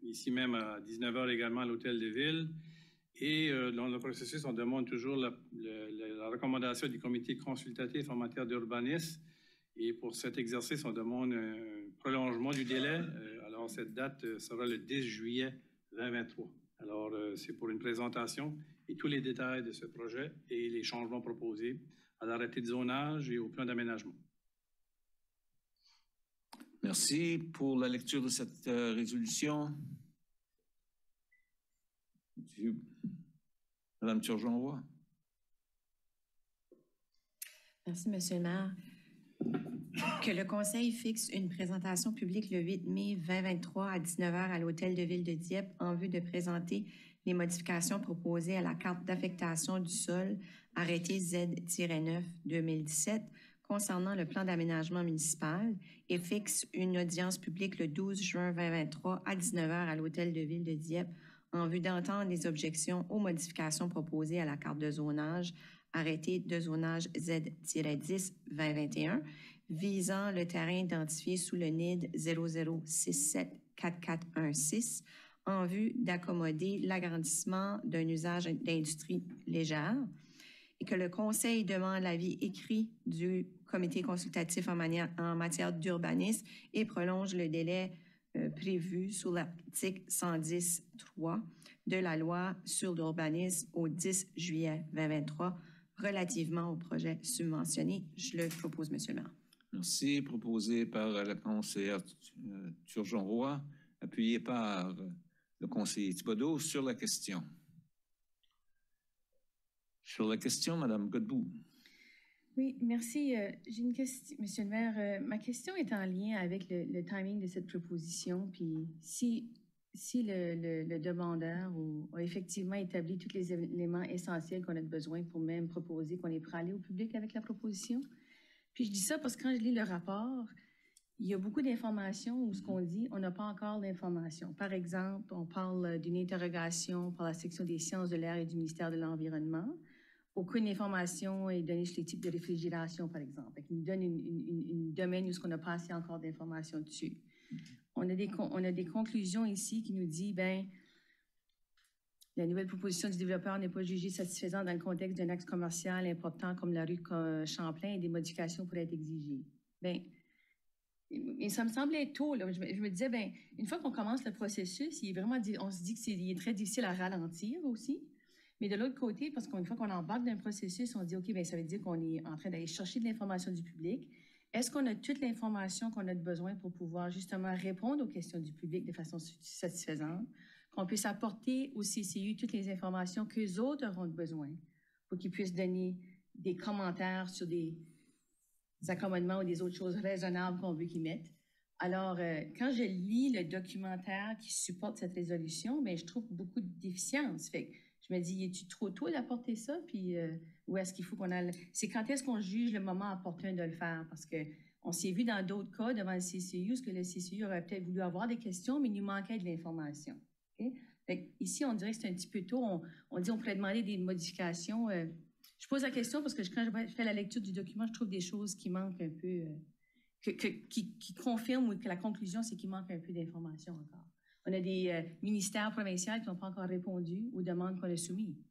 ici même à 19h également à l'Hôtel de Ville. Et dans le processus, on demande toujours la recommandation du comité consultatif en matière d'urbanisme. Et pour cet exercice, on demande un prolongement du délai. Alors, cette date sera le 10 juillet 2023. Alors, c'est pour une présentation et tous les détails de ce projet et les changements proposés à l'arrêté de zonage et au plan d'aménagement. Merci. Pour la lecture de cette résolution, Madame Turgeon-Roy. Merci, Monsieur le maire. Que le Conseil fixe une présentation publique le 8 mai 2023 à 19h à l'Hôtel de Ville de Dieppe en vue de présenter les modifications proposées à la carte d'affectation du sol arrêté Z-9 2017 concernant le plan d'aménagement municipal et fixe une audience publique le 12 juin 2023 à 19h à l'Hôtel de Ville de Dieppe en vue d'entendre les objections aux modifications proposées à la carte de zonage arrêté de zonage Z-10 2021 visant le terrain identifié sous le NID 00674416 en vue d'accommoder l'agrandissement d'un usage d'industrie légère et que le Conseil demande l'avis écrit du comité consultatif en matière d'urbanisme et prolonge le délai prévu sous l'article 110.3 de la loi sur l'urbanisme au 10 juillet 2023 relativement au projet subventionné. Je le propose, Monsieur le maire. Merci. Proposé par la conseillère Turgeon-Roy, appuyé par le conseiller Thibodeau sur la question. Sur la question, Madame Godbout. Oui, merci. J'ai une question, Monsieur le maire. Ma question est en lien avec le timing de cette proposition. Puis si le demandeur a effectivement établi tous les éléments essentiels qu'on a besoin pour même proposer qu'on est prêt à aller au public avec la proposition. Puis je dis ça parce que quand je lis le rapport, il y a beaucoup d'informations où ce qu'on dit, on n'a pas encore l'information. Par exemple, on parle d'une interrogation par la section des sciences de l'air et du ministère de l'Environnement. Aucune information est donnée sur les types de réfrigération, par exemple. Il nous donne une domaine où on n'a pas assez encore d'informations dessus. On a des conclusions ici qui nous disent, ben, La nouvelle proposition du développeur n'est pas jugée satisfaisante dans le contexte d'un axe commercial important comme la rue Champlain et des modifications pourraient être exigées. Bien, et ça me semblait tôt. Là. Je me disais, bien, une fois qu'on commence le processus, il est vraiment, on se dit qu'il est très difficile à ralentir aussi. Mais de l'autre côté, parce qu'une fois qu'on embarque dans un processus, on dit, OK, bien, ça veut dire qu'on est en train d'aller chercher de l'information du public. Est-ce qu'on a toute l'information qu'on a besoin pour pouvoir justement répondre aux questions du public de façon satisfaisante? Qu'on puisse apporter au CCU toutes les informations qu'eux autres auront besoin pour qu'ils puissent donner des commentaires sur des accommodements ou des autres choses raisonnables qu'on veut qu'ils mettent. Alors, quand je lis le documentaire qui supporte cette résolution, bien, je trouve beaucoup de déficiences. Fait que je me dis, est-tu trop tôt d'apporter ça? Puis, où est-ce qu'il faut qu'on a... C'est quand est-ce qu'on juge le moment opportun de le faire? Parce qu'on s'est vu dans d'autres cas devant le CCU, ce que le CCU aurait peut-être voulu avoir des questions, mais il nous manquait de l'information. Okay? Fait que ici, on dirait que c'est un petit peu tôt. On dit qu'on pourrait demander des modifications. Je pose la question parce que quand je fais la lecture du document, je trouve des choses qui manquent un peu, qui confirment ou que la conclusion, c'est qu'il manque un peu d'informations encore. On a des ministères provinciaux qui n'ont pas encore répondu aux demandes qu'on a soumises.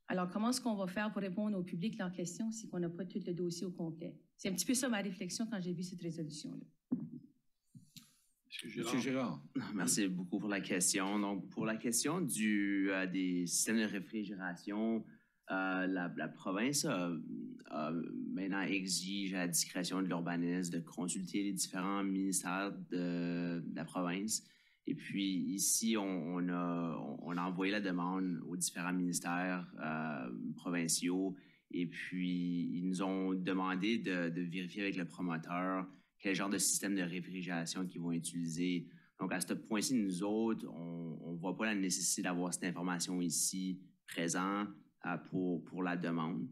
Alors, comment est-ce qu'on va faire pour répondre au public leurs questions si on n'a pas tout le dossier au complet? C'est un petit peu ça ma réflexion quand j'ai vu cette résolution-là. Monsieur Girard. Merci beaucoup pour la question. Donc, pour la question des systèmes de réfrigération, la province maintenant exige à la discrétion de l'urbanisme de consulter les différents ministères de la province. Et puis ici, on a envoyé la demande aux différents ministères provinciaux. Et puis, ils nous ont demandé de vérifier avec le promoteur quel genre de système de réfrigération qu'ils vont utiliser. Donc, à ce point-ci, nous autres, on ne voit pas la nécessité d'avoir cette information ici présente pour la demande.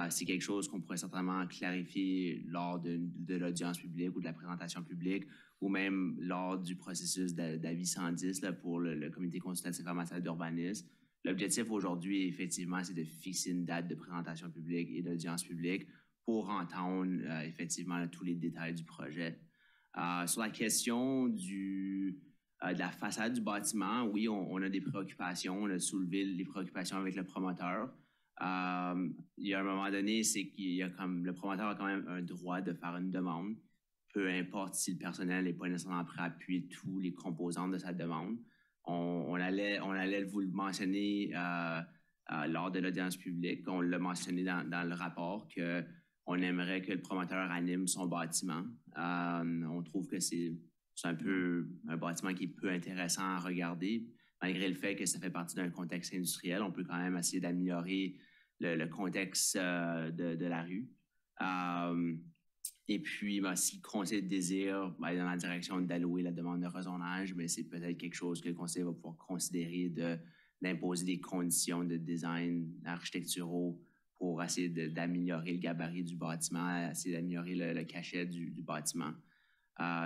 C'est quelque chose qu'on pourrait certainement clarifier lors de l'audience publique ou de la présentation publique ou même lors du processus d'avis 110 là, pour le comité consultatif en matière d'urbanisme. L'objectif aujourd'hui, effectivement, c'est de fixer une date de présentation publique et d'audience publique pour entendre effectivement là, tous les détails du projet. Sur la question de la façade du bâtiment, oui, on a des préoccupations. On a soulevé les préoccupations avec le promoteur. Il y a un moment donné, c'est qu'il y a comme le promoteur a quand même un droit de faire une demande, peu importe si le personnel n'est pas nécessairement prêt à appuyer tous les composantes de sa demande. On allait vous le mentionner lors de l'audience publique. On l'a mentionné dans le rapport qu'on aimerait que le promoteur anime son bâtiment. On trouve que c'est un peu un bâtiment qui est peu intéressant à regarder. Malgré le fait que ça fait partie d'un contexte industriel, on peut quand même essayer d'améliorer le contexte de la rue. Et puis, si le conseil désire aller dans la direction d'allouer la demande de rezonage, mais c'est peut-être quelque chose que le conseil va pouvoir considérer d'imposer des conditions de design architecturaux pour essayer d'améliorer le gabarit du bâtiment, essayer d'améliorer le cachet du bâtiment.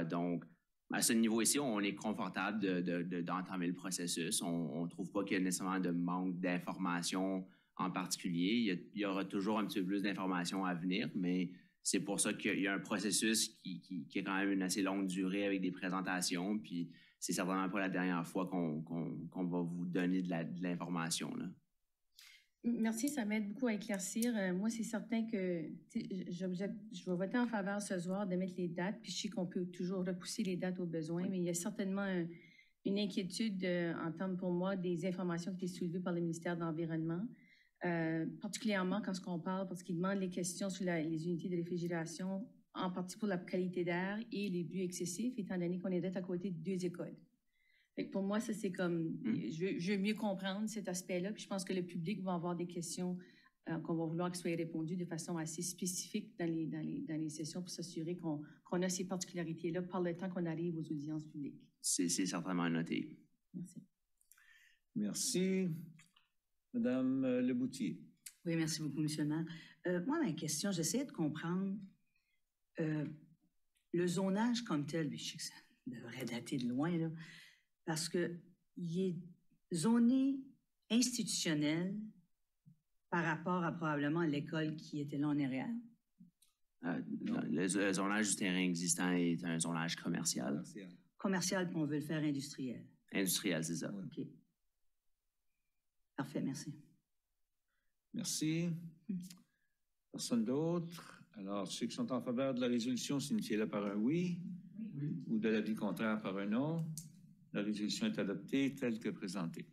Donc, à ce niveau ici, on est confortable d'entamer le processus. On ne trouve pas qu'il y a nécessairement de manque d'informations en particulier. Il y aura toujours un petit peu plus d'informations à venir, mais c'est pour ça qu'il y a un processus qui a quand même une assez longue durée avec des présentations. Puis c'est certainement pas la dernière fois qu'on va vous donner de l'information. Merci, ça m'aide beaucoup à éclaircir. Moi, c'est certain que je vais voter en faveur ce soir de mettre les dates, puis je sais qu'on peut toujours repousser les dates au besoin, mais il y a certainement une inquiétude en termes pour moi des informations qui étaient soulevées par le ministère de l'Environnement, particulièrement quand on parle, parce qu'ils demandent les questions sur les unités de réfrigération, en partie pour la qualité d'air et les bruits excessifs, étant donné qu'on est à côté de 2 écoles. Fait que pour moi, ça, c'est comme... Je veux mieux comprendre cet aspect-là. Puis je pense que le public va avoir des questions qu'on va vouloir qu'elles soient répondues de façon assez spécifique dans les sessions pour s'assurer qu'on a ces particularités-là par le temps qu'on arrive aux audiences publiques. C'est certainement noté. Merci. Merci. Madame Leboutier. Oui, merci beaucoup, M. le maire. Moi, ma question, j'essayais de comprendre le zonage comme tel. Je sais que ça devrait dater de loin, là. Parce qu'il est zoné institutionnel par rapport à probablement l'école qui était là en arrière. Le zonage du terrain existant est un zonage commercial. Commercial, puis on veut le faire industriel. Industriel, c'est ça. OK. Parfait, merci. Merci. Personne d'autre? Alors, ceux qui sont en faveur de la résolution, signifiez-le par un oui. Oui. Ou de l'avis contraire par un non. La résolution est adoptée telle que présentée.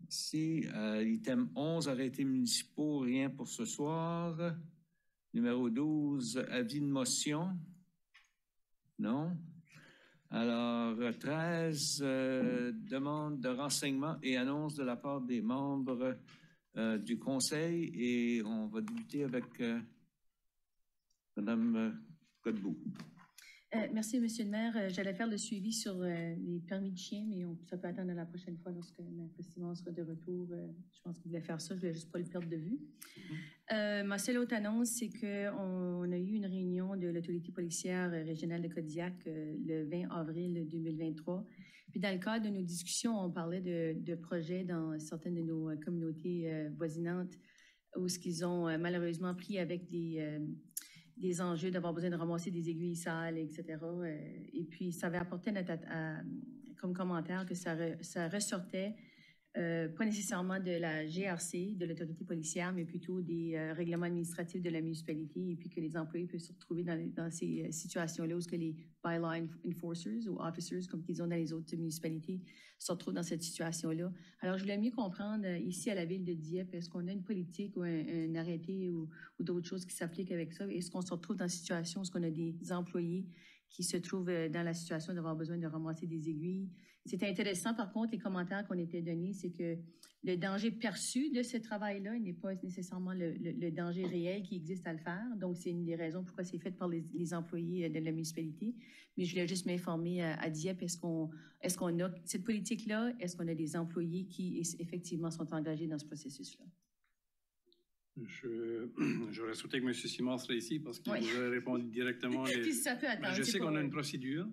Merci. Item 11, arrêtés municipaux, rien pour ce soir. Numéro 12, avis de motion. Non. Alors, 13, demande de renseignements et annonces de la part des membres du Conseil. Et on va débuter avec Mme Godbout. Merci, Monsieur le maire. J'allais faire le suivi sur les permis de chien, mais ça peut attendre la prochaine fois lorsque Maître Simon sera de retour. Je pense qu'il voulait faire ça. Je ne voulais juste pas le perdre de vue. Ma seule autre annonce, c'est qu'on a eu une réunion de l'autorité policière régionale de Kodiak le 20 avril 2023. Puis dans le cadre de nos discussions, on parlait de projets dans certaines de nos communautés voisinantes où ce qu'ils ont malheureusement pris avec des enjeux d'avoir besoin de ramasser des aiguilles sales, etc. Et puis, ça avait apporté comme commentaire que ça ressortait pas nécessairement de la GRC, de l'autorité policière, mais plutôt des règlements administratifs de la municipalité, et puis que les employés peuvent se retrouver dans ces situations-là où ce que les bylaw enforcers ou officers, comme ils ont dans les autres municipalités, se retrouvent dans cette situation-là. Alors, je voulais mieux comprendre ici à la ville de Dieppe, est-ce qu'on a une politique ou un arrêté ou d'autres choses qui s'appliquent avec ça? Est-ce qu'on se retrouve dans une situation où est-ce qu'on a des employés qui se trouvent dans la situation d'avoir besoin de ramasser des aiguilles? C'était intéressant, par contre, les commentaires qu'on était donnés, c'est que le danger perçu de ce travail-là n'est pas nécessairement le danger réel qui existe à le faire. Donc, c'est une des raisons pourquoi c'est fait par les employés de la municipalité. Mais je voulais juste m'informer à Dieppe, est-ce qu'on a cette politique-là? Est-ce qu'on a des employés qui, effectivement, sont engagés dans ce processus-là? J'aurais souhaité que M. Simon serait ici parce qu'il vous aurait répondu directement. Ça peut attendre, je sais qu'on a une procédure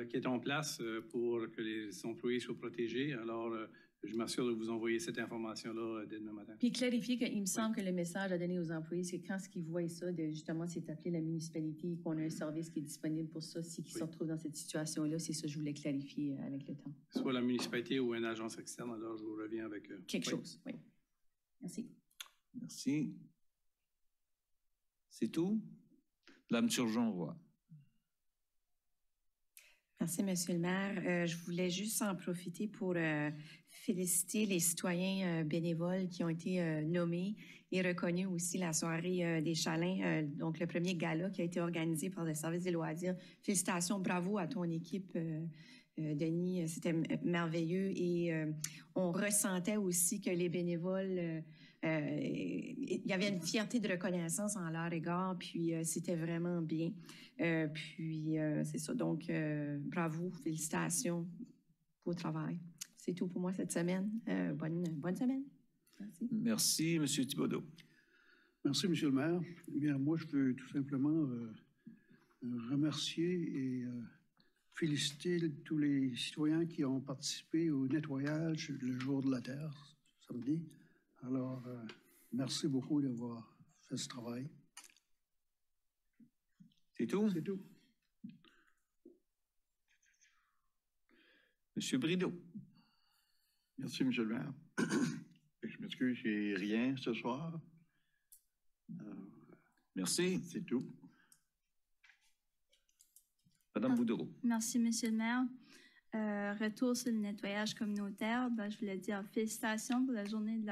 qui est en place pour que les employés soient protégés. Alors, je m'assure de vous envoyer cette information-là dès demain matin. Puis clarifier qu'il me semble que le message à donner aux employés, c'est quand ils voient ça, justement, c'est appelé la municipalité, qu'on a un service qui est disponible pour ça, si ils se retrouvent dans cette situation-là. C'est ça que je voulais clarifier avec le temps. Soit la municipalité ou une agence externe, alors je vous reviens avec... Quelque chose, oui. Merci. Merci. C'est tout? Mme Turgeon-Roy. Merci, Monsieur le maire. Je voulais juste en profiter pour féliciter les citoyens bénévoles qui ont été nommés et reconnus aussi la soirée des Chalins, donc le premier gala qui a été organisé par le service des loisirs. Félicitations, bravo à ton équipe, Denis. C'était merveilleux et on ressentait aussi que les bénévoles... il y avait une fierté de reconnaissance en leur égard, puis c'était vraiment bien. C'est ça. Donc, bravo, félicitations pour le travail. C'est tout pour moi cette semaine. Bonne semaine. Merci. M. Thibodeau. Merci, M. le maire. Eh bien, moi, je veux tout simplement remercier et féliciter tous les citoyens qui ont participé au nettoyage le jour de la Terre, samedi. Alors, merci beaucoup d'avoir fait ce travail. C'est tout? C'est tout. Monsieur Brideau. Merci, M. le maire. Je m'excuse, j'ai rien ce soir. Merci. C'est tout. Madame Boudreau. Merci, Monsieur le maire. Retour sur le nettoyage communautaire, je voulais dire félicitations pour la journée de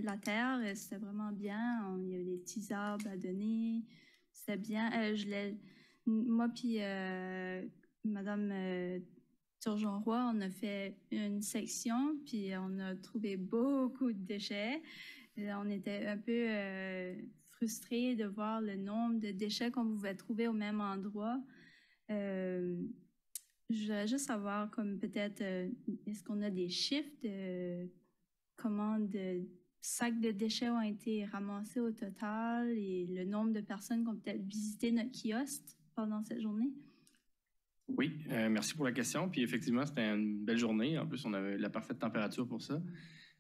la Terre. C'était vraiment bien. Il y avait des petits arbres à donner. C'était bien. Moi puis Madame Turgeon-Roy, on a fait une section, puis on a trouvé beaucoup de déchets. On était un peu frustrés de voir le nombre de déchets qu'on pouvait trouver au même endroit. Je voudrais juste savoir, comme peut-être, est-ce qu'on a des chiffres de comment de sacs de déchets ont été ramassés au total et le nombre de personnes qui ont peut-être visité notre kiosque pendant cette journée? Oui, merci pour la question. Puis effectivement, c'était une belle journée. En plus, on avait la parfaite température pour ça.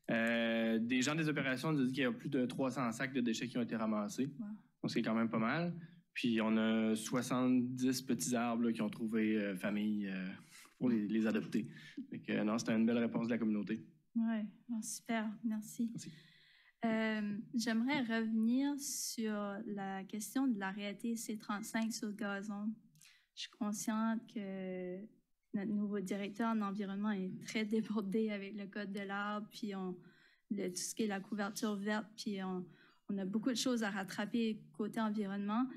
Des gens des opérations nous ont dit qu'il y a plus de 300 sacs de déchets qui ont été ramassés. Wow. Donc, c'est quand même pas mal. Puis, on a 70 petits arbres là, qui ont trouvé famille pour les adopter. Donc, non, c'était une belle réponse de la communauté. Oui, super, merci. J'aimerais revenir sur la question de l'arrêté C35 sur le gazon. Je suis consciente que notre nouveau directeur en environnement est très débordé avec le code de l'arbre, puis tout ce qui est la couverture verte, puis on a beaucoup de choses à rattraper côté environnement,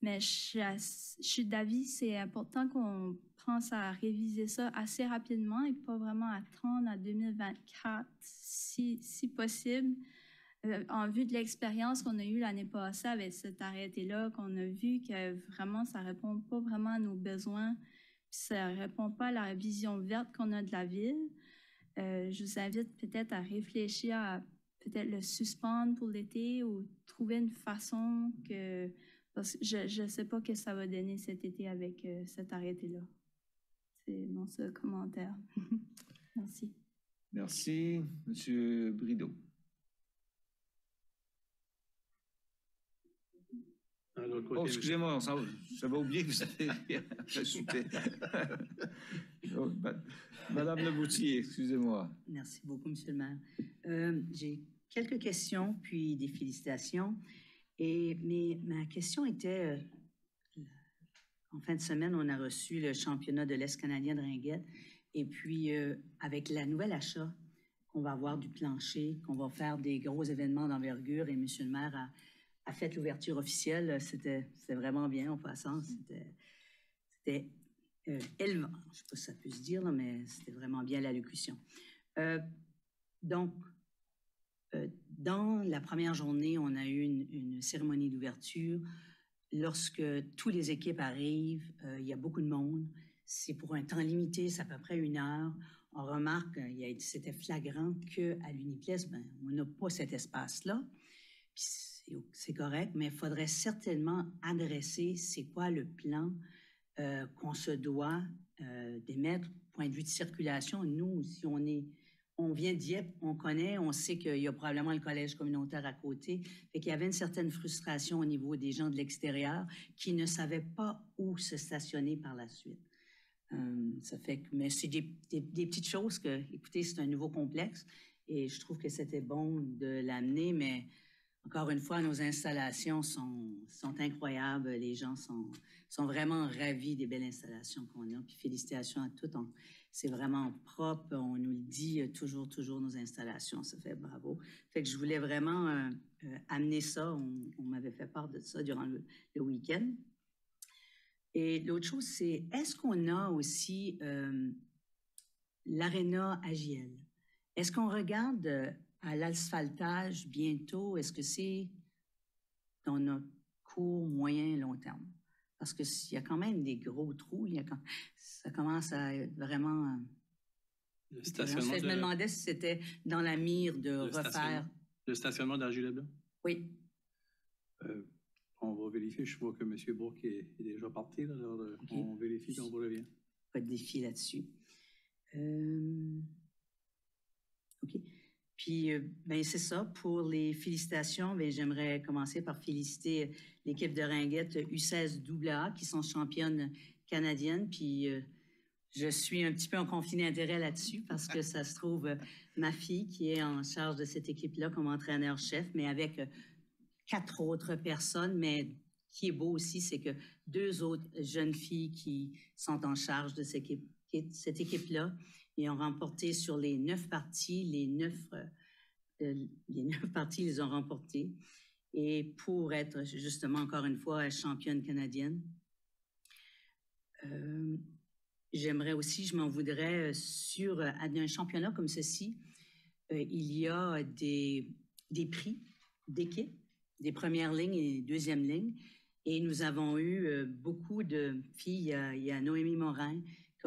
mais je suis d'avis c'est important qu'on pense à réviser ça assez rapidement et pas vraiment attendre à 2024 si possible. En vue de l'expérience qu'on a eue l'année passée avec cet arrêté-là, qu'on a vu que vraiment ça ne répond pas vraiment à nos besoins, puis ça ne répond pas à la vision verte qu'on a de la ville. Je vous invite peut-être à réfléchir à peut-être le suspendre pour l'été ou trouver une façon que... Parce que je ne sais pas ce que ça va donner cet été avec cet arrêté-là. C'est mon seul commentaire. Merci. Merci. Monsieur Brideau. Oh, excusez-moi, ça va oublier que vous avez ajouté. Madame Leboutier, excusez-moi. Merci beaucoup, Monsieur le maire. J'ai quelques questions, puis des félicitations. Mais ma question était, en fin de semaine, on a reçu le championnat de l'Est canadien de ringuette. Et puis, avec la nouvelle achat, qu'on va avoir du plancher, qu'on va faire des gros événements d'envergure, et Monsieur le maire a fait l'ouverture officielle. C'était vraiment bien en passant. C'était élevant. Je ne sais pas si ça peut se dire, là, mais c'était vraiment bien l'allocution. Donc, dans la première journée, on a eu une cérémonie d'ouverture. Lorsque toutes les équipes arrivent, il y a beaucoup de monde. C'est pour un temps limité, c'est à peu près 1 heure. On remarque, c'était flagrant qu'à l'Uniplace, on n'a pas cet espace-là. C'est correct, mais il faudrait certainement adresser c'est quoi le plan qu'on se doit d'émettre, point de vue de circulation. Nous, si on vient d'Yep, on connaît, on sait qu'il y a probablement le collège communautaire à côté. Fait qu'il y avait une certaine frustration au niveau des gens de l'extérieur qui ne savaient pas où se stationner par la suite. Ça fait que, mais c'est des petites choses que, écoutez, c'est un nouveau complexe et je trouve que c'était bon de l'amener, mais encore une fois, nos installations sont incroyables. Les gens sont vraiment ravis des belles installations qu'on a. Puis félicitations à tous. C'est vraiment propre. On nous le dit toujours, nos installations. Ça fait bravo. Fait que je voulais vraiment amener ça. On m'avait fait part de ça durant le week-end. Et l'autre chose, c'est est-ce qu'on a aussi l'aréna AJL? Est-ce qu'on regarde à l'asphaltage bientôt? Est-ce que c'est dans notre court, moyen, long terme? Parce qu'il y a quand même des gros trous. Ça commence à être vraiment... Le stationnement je me demandais si c'était dans la mire de refaire... Le stationnement d'Argile-Leblanc? Oui. On va vérifier. Je vois que M. Bourque est déjà parti. Là, alors, okay. On vérifie et on vous revient. Pas de défi là-dessus. OK. Puis, c'est ça. Pour les félicitations, j'aimerais commencer par féliciter l'équipe de ringuette U16AA qui sont championnes canadiennes. Puis, je suis un petit peu en conflit d'intérêt là-dessus parce que ça se trouve, ma fille qui est en charge de cette équipe-là comme entraîneur-chef, mais avec 4 autres personnes. Mais qui est beau aussi, c'est que 2 autres jeunes filles qui sont en charge de cette équipe-là. Ils ont remporté sur les 9 parties, les 9 parties, ils ont remporté. Et pour être justement, encore une fois, championne canadienne. J'aimerais aussi, je m'en voudrais, sur un championnat comme ceci, il y a des prix d'équipe, des premières lignes et deuxième lignes. Et nous avons eu beaucoup de filles. Il y a Noémie Morin,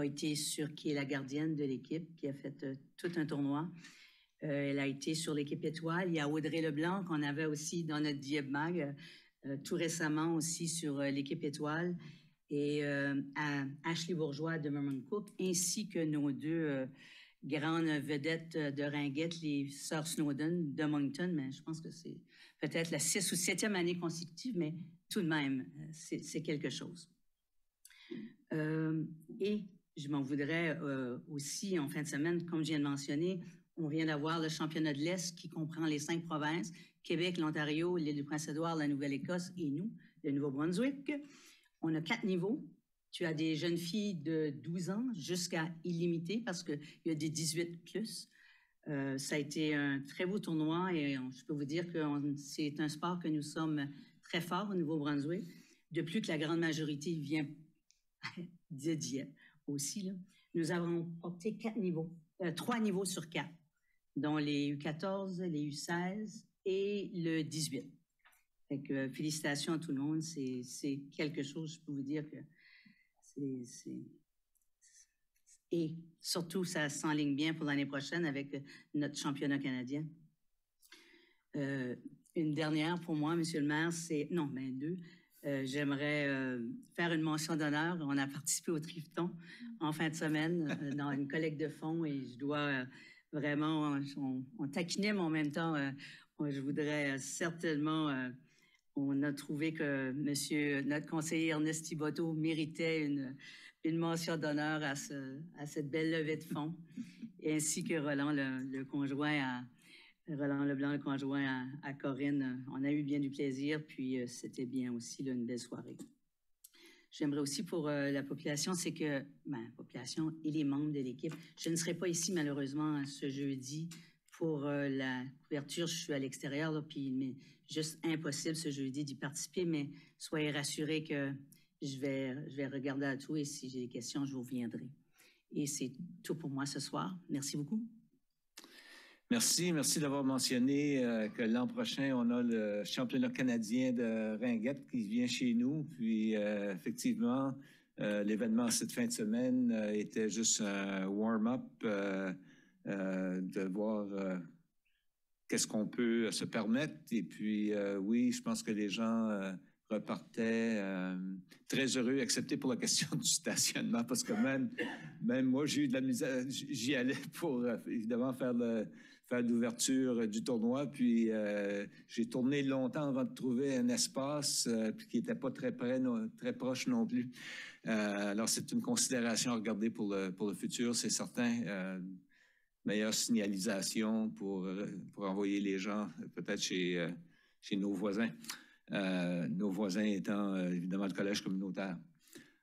qui est la gardienne de l'équipe, qui a fait tout un tournoi. Elle a été sur l'équipe étoile. Il y a Audrey Leblanc, qu'on avait aussi dans notre Dieppe Mag, tout récemment aussi sur l'équipe étoile. Et Ashley Bourgeois de Merman-Cook, ainsi que nos 2 grandes vedettes de ringuette, les sœurs Snowden de Moncton. Mais je pense que c'est peut-être la 6e ou 7e année consécutive, mais tout de même, c'est quelque chose. Et je m'en voudrais aussi, en fin de semaine, comme je viens de mentionner, On vient d'avoir le championnat de l'Est qui comprend les 5 provinces, Québec, l'Ontario, l'île du Prince-Édouard, la Nouvelle-Écosse et nous, le Nouveau-Brunswick. On a 4 niveaux. Tu as des jeunes filles de 12 ans jusqu'à illimité parce qu'il y a des 18 plus. Ça a été un très beau tournoi et je peux vous dire que c'est un sport que nous sommes très forts au Nouveau-Brunswick. De plus que la grande majorité vient de Dieppe aussi. Là. Nous avons porté 3 niveaux sur 4, dont les U14, les U16 et le 18. Fait que, félicitations à tout le monde. C'est quelque chose, je peux vous dire que et surtout, ça s'enligne bien pour l'année prochaine avec notre championnat canadien. Une dernière pour moi, Monsieur le maire, c'est... Non, ben 2. J'aimerais faire une mention d'honneur. On a participé au Trifton en fin de semaine dans une collecte de fonds et je dois vraiment... On taquinait, mais en même temps, je voudrais certainement... on a trouvé que notre conseiller Ernest Thibodeau méritait une mention d'honneur à cette belle levée de fonds, ainsi que Roland Roland Leblanc, le conjoint à Corinne. On a eu bien du plaisir, puis c'était bien aussi là, une belle soirée. J'aimerais aussi pour la population, c'est que, la population et les membres de l'équipe, je ne serai pas ici malheureusement ce jeudi pour la couverture. Je suis à l'extérieur, là, puis mais juste impossible ce jeudi d'y participer, mais soyez rassurés que je vais regarder à tout et si j'ai des questions, je vous reviendrai. Et c'est tout pour moi ce soir. Merci beaucoup. Merci d'avoir mentionné que l'an prochain, on a le championnat canadien de ringuette qui vient chez nous. Puis, effectivement, l'événement cette fin de semaine était juste un warm-up de voir qu'est-ce qu'on peut se permettre. Et puis, oui, je pense que les gens repartaient très heureux, excepté pour la question du stationnement, parce que même moi, j'ai eu de la misère. J'y allais pour, évidemment, faire l'ouverture du tournoi, puis j'ai tourné longtemps avant de trouver un espace puis qui n'était pas très proche non plus. Alors, c'est une considération à regarder pour le futur, c'est certain. Meilleure signalisation pour envoyer les gens peut-être chez nos voisins. Nos voisins étant évidemment le collège communautaire.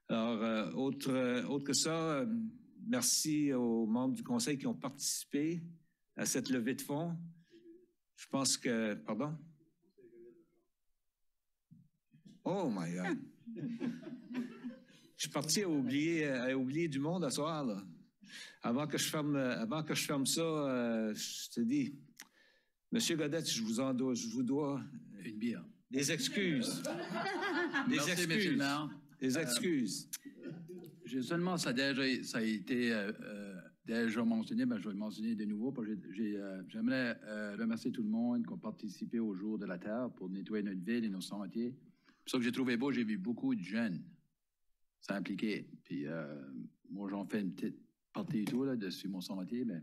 Alors, autre que ça, merci aux membres du conseil qui ont participé à cette levée de fonds. Je pense que... Pardon? Oh my God! Je suis parti à oublier du monde à ce soir, là. Avant que je ferme ça, je te dis, Monsieur Godette, je vous dois une bière. Des excuses. Merci, monsieur le maire. Des excuses. J'ai seulement, ça a été déjà mentionné, mais je vais le mentionner de nouveau. J'aimerais remercier tout le monde qui a participé au Jour de la Terre pour nettoyer notre ville et nos sentiers. C'est ça que j'ai trouvé beau, j'ai vu beaucoup de jeunes s'impliquer. Puis moi, j'en fais une petite partie et tout, là, dessus mon sentier, mais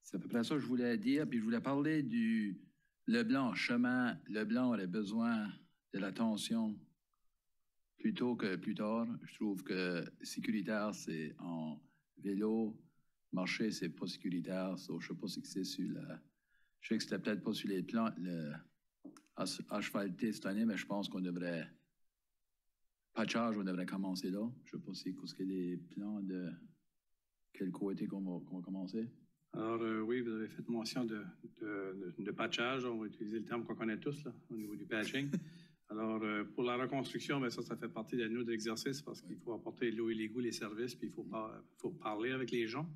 c'est à peu près ça que je voulais dire. Puis je voulais parler du Leblanc, chemin Leblanc aurait besoin de l'attention plus tôt que plus tard. Je trouve que sécuritaire, c'est en vélo. Marcher, c'est pas sécuritaire. Je ne sais pas si c'est sur la... Je sais que c'était peut-être pas sur les plans asphaltés cette année, mais je pense qu'on devrait... Patchage, on devrait commencer là. Je ne sais pas si c'est les plans de quel côté qu'on va commencer. Alors, oui, vous avez fait mention de patchage. On va utiliser le terme qu'on connaît tous, là, au niveau du patching. Alors, pour la reconstruction, bien, ça fait partie de nos exercices parce qu'il faut apporter l'eau et l'égout, les services, puis il faut parler avec les gens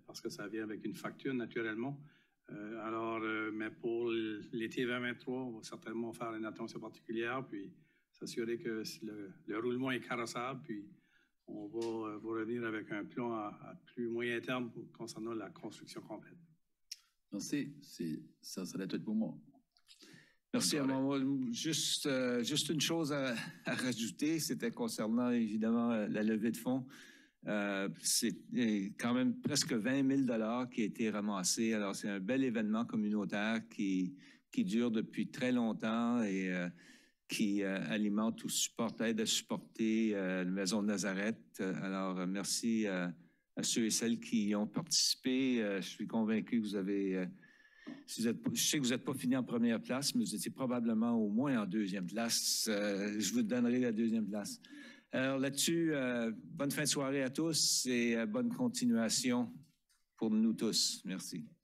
parce que ça vient avec une facture, naturellement. Mais pour l'été 2023, on va certainement faire une attention particulière, puis s'assurer que le roulement est carrossable, puis on va vous revenir avec un plan à plus moyen terme concernant la construction complète. Merci. Ça serait tout pour moi. Merci. Juste une chose à rajouter, c'était concernant évidemment la levée de fonds. C'est quand même presque 20 000 qui a été ramassé. Alors, c'est un bel événement communautaire qui dure depuis très longtemps et qui alimente ou aide à supporter la Maison de Nazareth. Alors, merci à à ceux et celles qui y ont participé. Je suis convaincu que vous avez... je sais que vous n'êtes pas fini en première place, mais vous étiez probablement au moins en deuxième place. Je vous donnerai la deuxième place. Alors là-dessus, bonne fin de soirée à tous et bonne continuation pour nous tous. Merci.